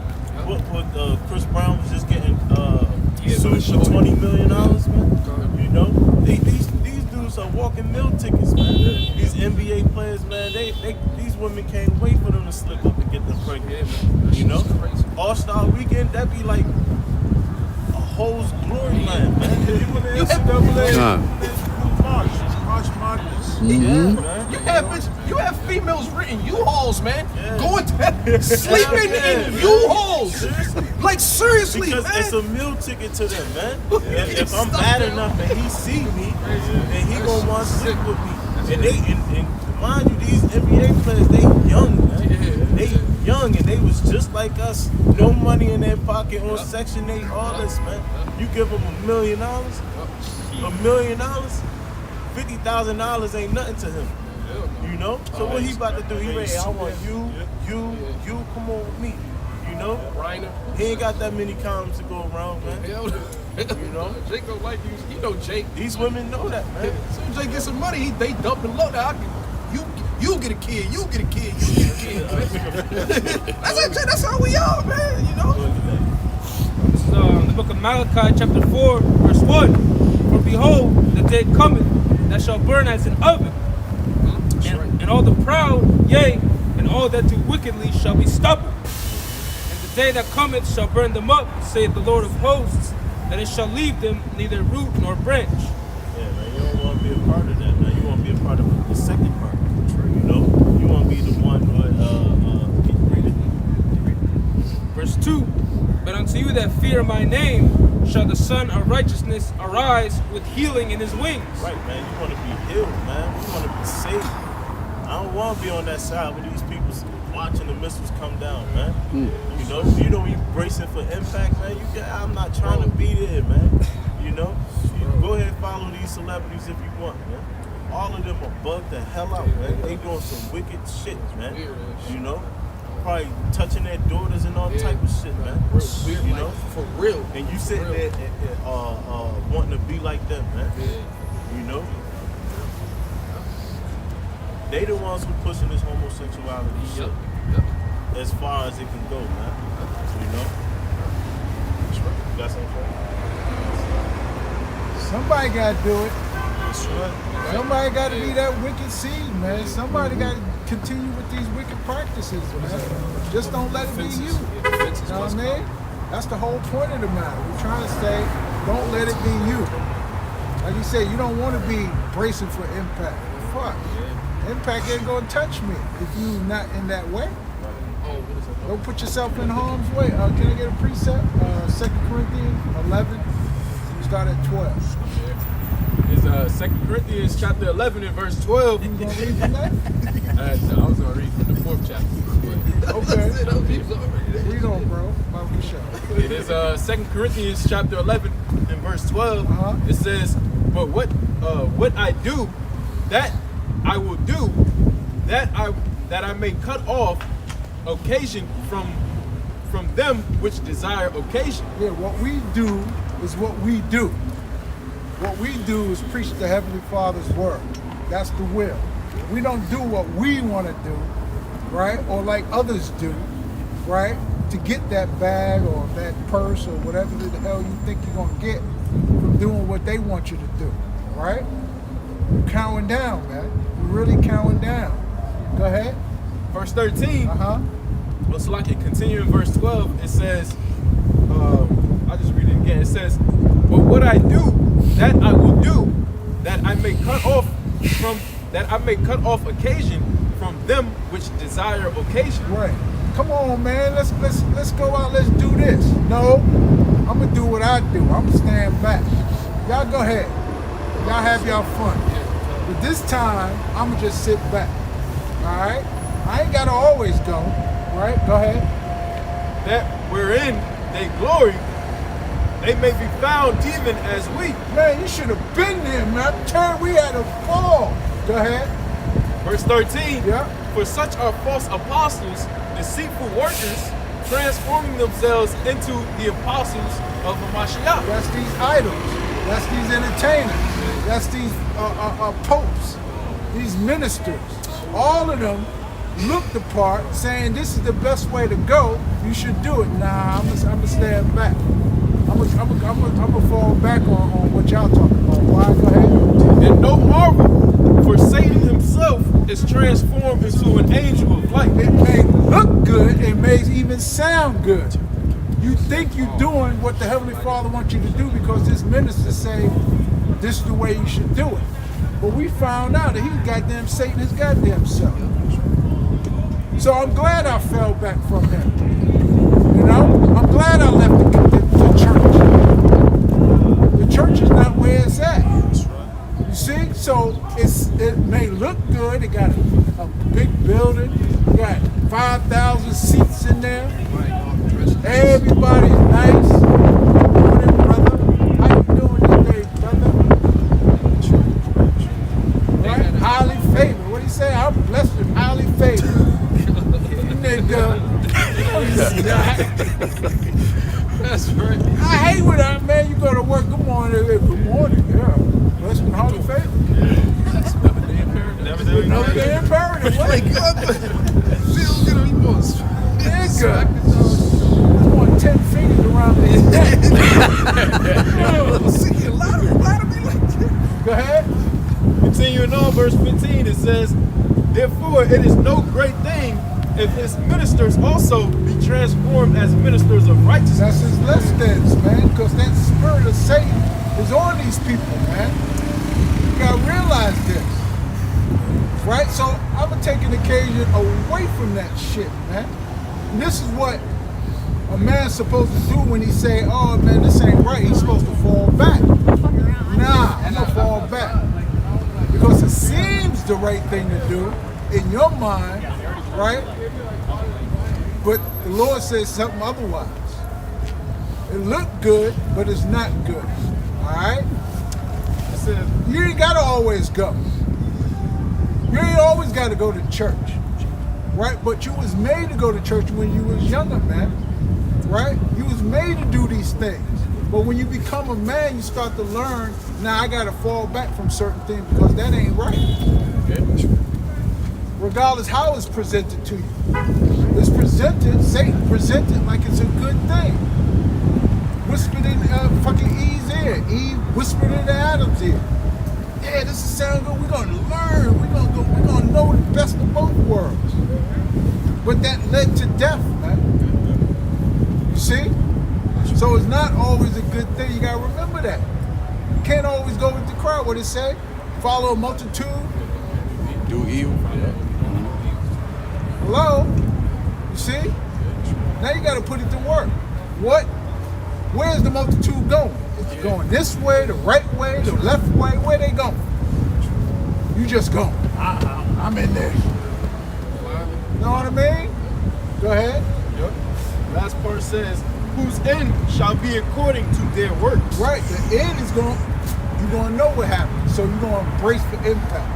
What Chris Brown was just getting sued for $20 million, man. You know, these dudes are walking meal tickets, man. These NBA players, man, these women can't wait for them to slip up and get them pregnant. You know, All-Star Weekend, that be like a hoe's glory land, man. You in the NCAA March Madness. Yeah, man. You have females written U-Hauls, man. Going to sleeping in U-Hauls. Seriously. Like seriously, because man. it's a meal ticket to them, man. If I'm bad enough and he see me, then he gonna want to sleep with me. And mind you, these NBA players, they young, man. They young and they was just like us. No money in their pocket on Section 8, all this, man. You give them $1 million? $1 million? $50,000 ain't nothing to him. You know? So what he about to do? He ready, I want you, come on with me. You know? He ain't got that many condoms to go around, man. You know? Jake don't like you. You know Jake. These women know that, man. So Jake get some money, they dumping low. Now you get a kid, you get a kid, you get a kid. That's how we are, man. You know. This is the book of Malachi, chapter 4, verse 1. For behold, the day cometh that shall burn as an oven, and all the proud, yea, and all that do wickedly shall be stubborn. And the day that cometh shall burn them up, saith the Lord of hosts, and it shall leave them neither root nor branch. Yeah, man, you don't want to be a part of that, man. You want to be a part of the second part. You know, you want to be the one who read it. Verse 2, but unto you that fear my name shall the Son of Righteousness arise with healing in his wings. Right, man. You want to be healed, man. You want to be safe. I don't want to be on that side with these people watching the missiles come down, man. You know, when you bracing for impact, man. I'm not trying to be there, man. You know, go ahead and follow these celebrities if you want, man. All of them are bugged the hell out, man. They doing some wicked shit, man. You know, probably touching their daughters and all type of shit, man. You know, for real. And you sitting there wanting to be like them, man. You know, they the ones who pushing this homosexuality shit as far as it can go, man. You know, you got something for me? Somebody got to do it. That's right. Somebody got to be that wicked seed, man. Somebody got to continue with these wicked practices, man. Just don't let it be you. You know what I mean? That's the whole point of the matter. We're trying to say, don't let it be you. Like you said, you don't want to be bracing for impact. Fuck. Impact ain't going to touch me if you're not in that way. Don't put yourself in harm's way. Can I get a precept? 2 Corinthians 11. You start at 12. It's 2 Corinthians chapter 11 and verse 12. You gonna read from that? I was gonna read from the 4th chapter. Okay. Read on, bro. For sure. It is 2 Corinthians chapter 11 and verse 12. It says, but what I do, that I will do, that I may cut off occasion from them which desire occasion. Yeah, what we do is what we do. What we do is preach the Heavenly Father's word. That's the will. We don't do what we want to do, right? Or like others do, right? To get that bag or that purse or whatever the hell you think you're going to get from doing what they want you to do, right? We're counting down, man. We're really counting down. Go ahead. Verse 13. Well, so like it continue in verse 12, it says, I'll just read it again. It says, but what I do, that I will do, that I may cut off occasion from them which desire occasion. Right. Come on, man. Let's go out. Let's do this. No, I'm gonna do what I do. I'm gonna stand back. Y'all go ahead. Y'all have y'all fun. But this time, I'm gonna just sit back. All right. I ain't gotta always go. Right. Go ahead. That wherein they glory, they may be found even as we. Man, you should have been there, man. We had a fall. Go ahead. Verse 13. Yeah. For such are false apostles, deceitful workers, transforming themselves into the apostles of the Mashiach. That's these idols. That's these entertainers. That's these popes. These ministers. All of them look the part, saying this is the best way to go. You should do it. Nah, I'm gonna stand back. I'm gonna fall back on what y'all talking about. Why? Go ahead. And no marvel, for Satan himself is transformed into an angel of light. It may look good, it may even sound good. You think you're doing what the Heavenly Father wants you to do because this minister say this is the way you should do it. But we found out that he's goddamn Satan his goddamn self. So I'm glad I fell back from him. You know, I'm glad I left the church. The church is not where it's at. You see? So it may look good. It got a big building. You got 5,000 Everybody's nice. Morning, brother. How you doing today, brother? Right? Highly favored. What do you say? I'm blessed and highly favored. Nigga. That's right. I hate when man, you go to work. Good morning. Good morning. Yeah. Blessed and highly favored. Another day imperative. What? Feel good on you, Nigga. I want 10 fingers around his neck. See, a lot of me like that. Go ahead. Continuing on, verse 15, it says, therefore, it is no great thing if his ministers also be transformed as ministers of righteousness. That's his less than's, man, because that spirit of Satan is on these people, man. You gotta realize this. Right? So I'm gonna take an occasion away from that shit, man. And this is what a man's supposed to do when he say, oh man, this ain't right. He's supposed to fall back. Nah, I'm gonna fall back. Because it seems the right thing to do in your mind, right? But the Lord says something otherwise. It looked good, but it's not good. All right? It says, you ain't gotta always go. You ain't always gotta go to church. Right? But you was made to go to church when you was younger, man. Right? You was made to do these things. But when you become a man, you start to learn, now I gotta fall back from certain things because that ain't right. Regardless how it's presented to you. It's presented, Satan presented like it's a good thing. Whispered in fucking Eve's ear. Eve whispered into Adam's ear. Yeah, this is sound good. We're gonna learn. We're gonna know the best of both worlds. But that led to death, man. You see? So it's not always a good thing. You gotta remember that. You can't always go with the crowd. What it say? Follow a multitude. Do evil. Hello? You see? Now you gotta put it to work. What? Where's the multitude going? It's going this way, the right way, the left way. Where they going? You just going. I'm in there. Know what I mean? Go ahead. Yep. Last part says, whose end shall be according to their works. Right, the end is going, you're going to know what happened. So you're going to embrace the impact.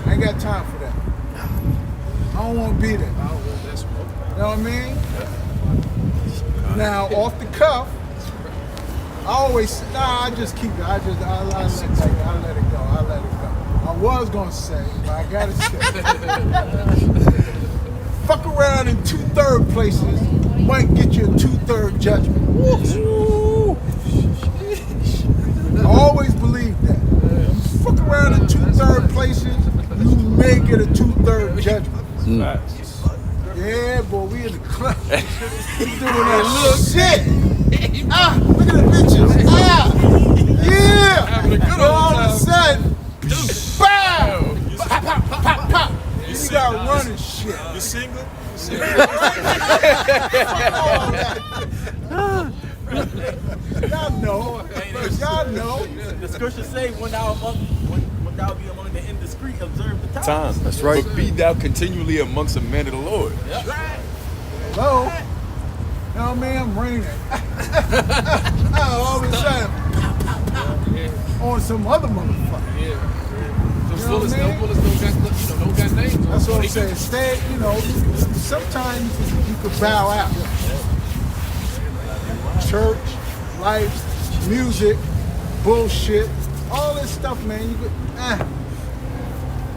I ain't got time for that. I don't want to be there. You know what I mean? Now, off the cuff, I always, I just keep it. I let it go. I let it go. I was going to say, but I got to say. Fuck around in 2/3 places might get you a 2/3 judgment. I always believe that. Fuck around in 2/3 places, you may get a 2/3 judgment. Yeah, boy, we in the club. We doing that little shit. Look at the bitches. Yeah. All of a sudden, bow. Pop, pop, pop, pop. You got running shit. You single? Y'all know. Y'all know. The scriptures say when thou be among the indiscreet, observe the Time. That's right. But be thou continually amongst the men of the Lord. Yep. Hello? You know what I mean? I'm raining. All of a sudden, on some other motherfucker. Yeah. You know what I mean? Don't got names. That's what I'm saying. Stay, sometimes you could bow out. Church, life, music, bullshit, all this stuff, man. You could,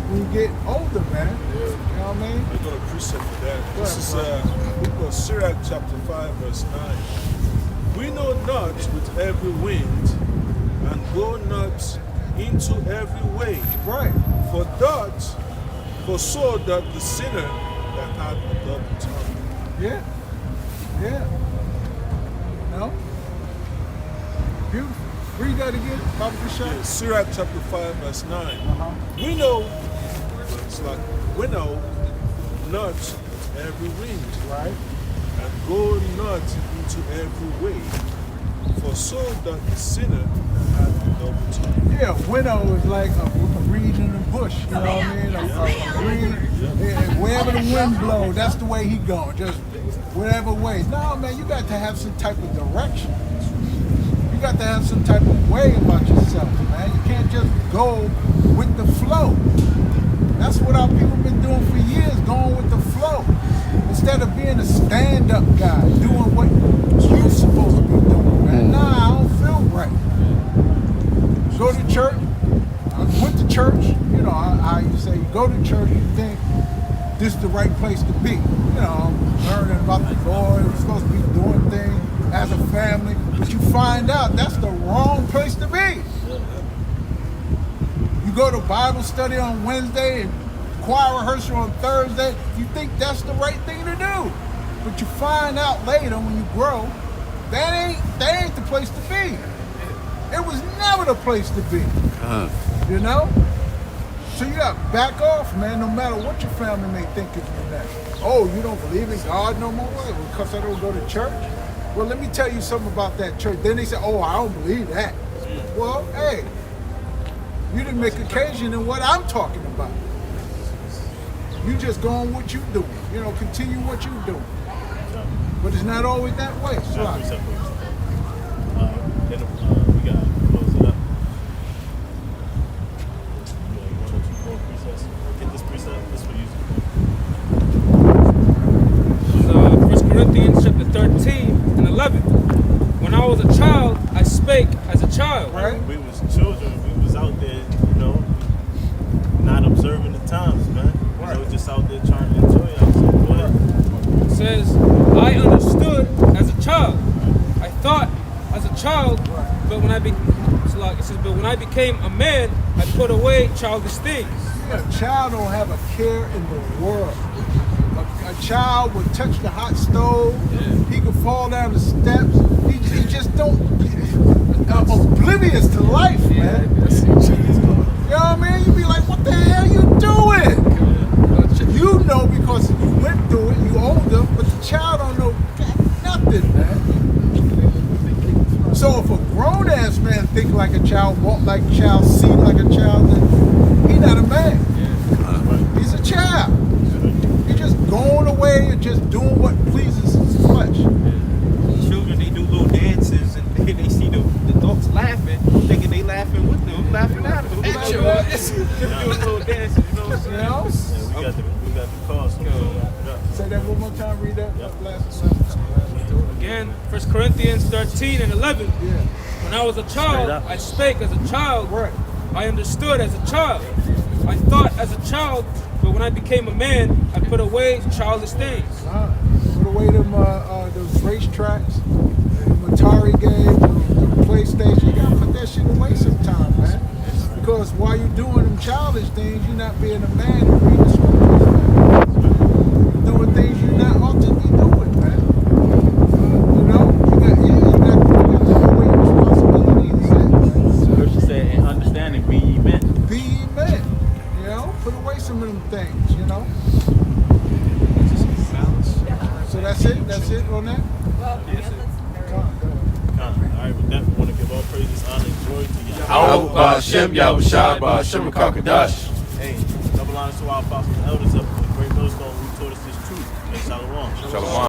when you get older, man. You know what I mean? I'm going to precept for that. This is book of Sirach chapter 5 verse 9. We know not with every wind and go not into every way. Right. For so that the sinner that had a double tongue. Yeah. Yeah. No? Beautiful. Read that again, Baba Bishop. Yeah, Sirach chapter 5 verse 9. We know not every wind, Right. and go not into every way, for so that the sinner had a double tongue. Yeah, winnow is like a reed in the bush, you know what I mean? A reed, yeah, wherever the wind blows, that's the way he going. Just whatever way. No, man, you got to have some type of direction. You got to have some type of way about yourself, man. You can't just go with the flow. That's what our people been doing for years, going with the flow. Instead of being a stand-up guy, doing what you're supposed to be doing, man. Nah, I don't feel right. Go to church. I went to church. You know, how you say, you go to church, you think this is the right place to be. You know, learning about the Lord, we're supposed to be doing things as a family, but you find out that's the wrong place to be. You go to Bible study on Wednesday and choir rehearsal on Thursday, you think that's the right thing to do. But you find out later when you grow, that ain't the place to be. It was never the place to be. You know? So you got to back off, man, no matter what your family may think of you now. Oh, you don't believe in God no more? Well, because I don't go to church? Well, let me tell you something about that church. Then they say, oh, I don't believe that. Well, hey, you didn't make occasion in what I'm talking about. You just go on what you doing. You know, continue what you doing. But it's not always that way. So Then we got to close it up. One or two more precepts. Get this precept. This for you. 1 Corinthians chapter 13 and 11. When I was a child, I spake as a child. right? We was children. We was out there, you know, not observing the times, man. You know, just out there trying to enjoy ourselves. Go ahead. It says, I understood as a child. I thought as a child, but when I became a man, I put away childish things. A child don't have a care in the world. A child would touch the hot stove. He could fall down the steps. He just don't oblivious to life, man. You know what I mean? You be like, what the hell you doing? You know because you went through it. You older, but the child don't know nothing, man. So if a grown ass man think like a child, walk like a child, see like a child, then he not a man. He's a child. He's just going away and just doing what pleases his flesh. Children, they do little dances and they see the adults laughing, thinking they laughing with them, laughing at them. Just doing little dances, you know what I'm saying? You know? Yeah, we got the call. So Say that one more time. Read that. Last. Again, 1 Corinthians 13 and 11. Yeah. When I was a child, I spake as a child. Right. I understood as a child. I thought as a child, but when I became a man, I put away childish things. Put away them those racetracks, the Atari games, the PlayStation. You gotta put that shit away sometime, man. Because while you're doing them childish things, you're not being a man and reading the scriptures, man. You're doing things you're not ought to be doing, man. You know, you got to put away your responsibilities. Scripture said, in understanding, be ye men. Be ye men. You know, put away some of them things. You know. So that's it. That's it on that. All right, with that, we want to give all praises, honor, and glory to Yahweh. Hashem, Yahushua, Hashem, Kakadash. Hey, double honors to our apostles and elders up in the great millstone who taught us this truth. And shalom. Shalom.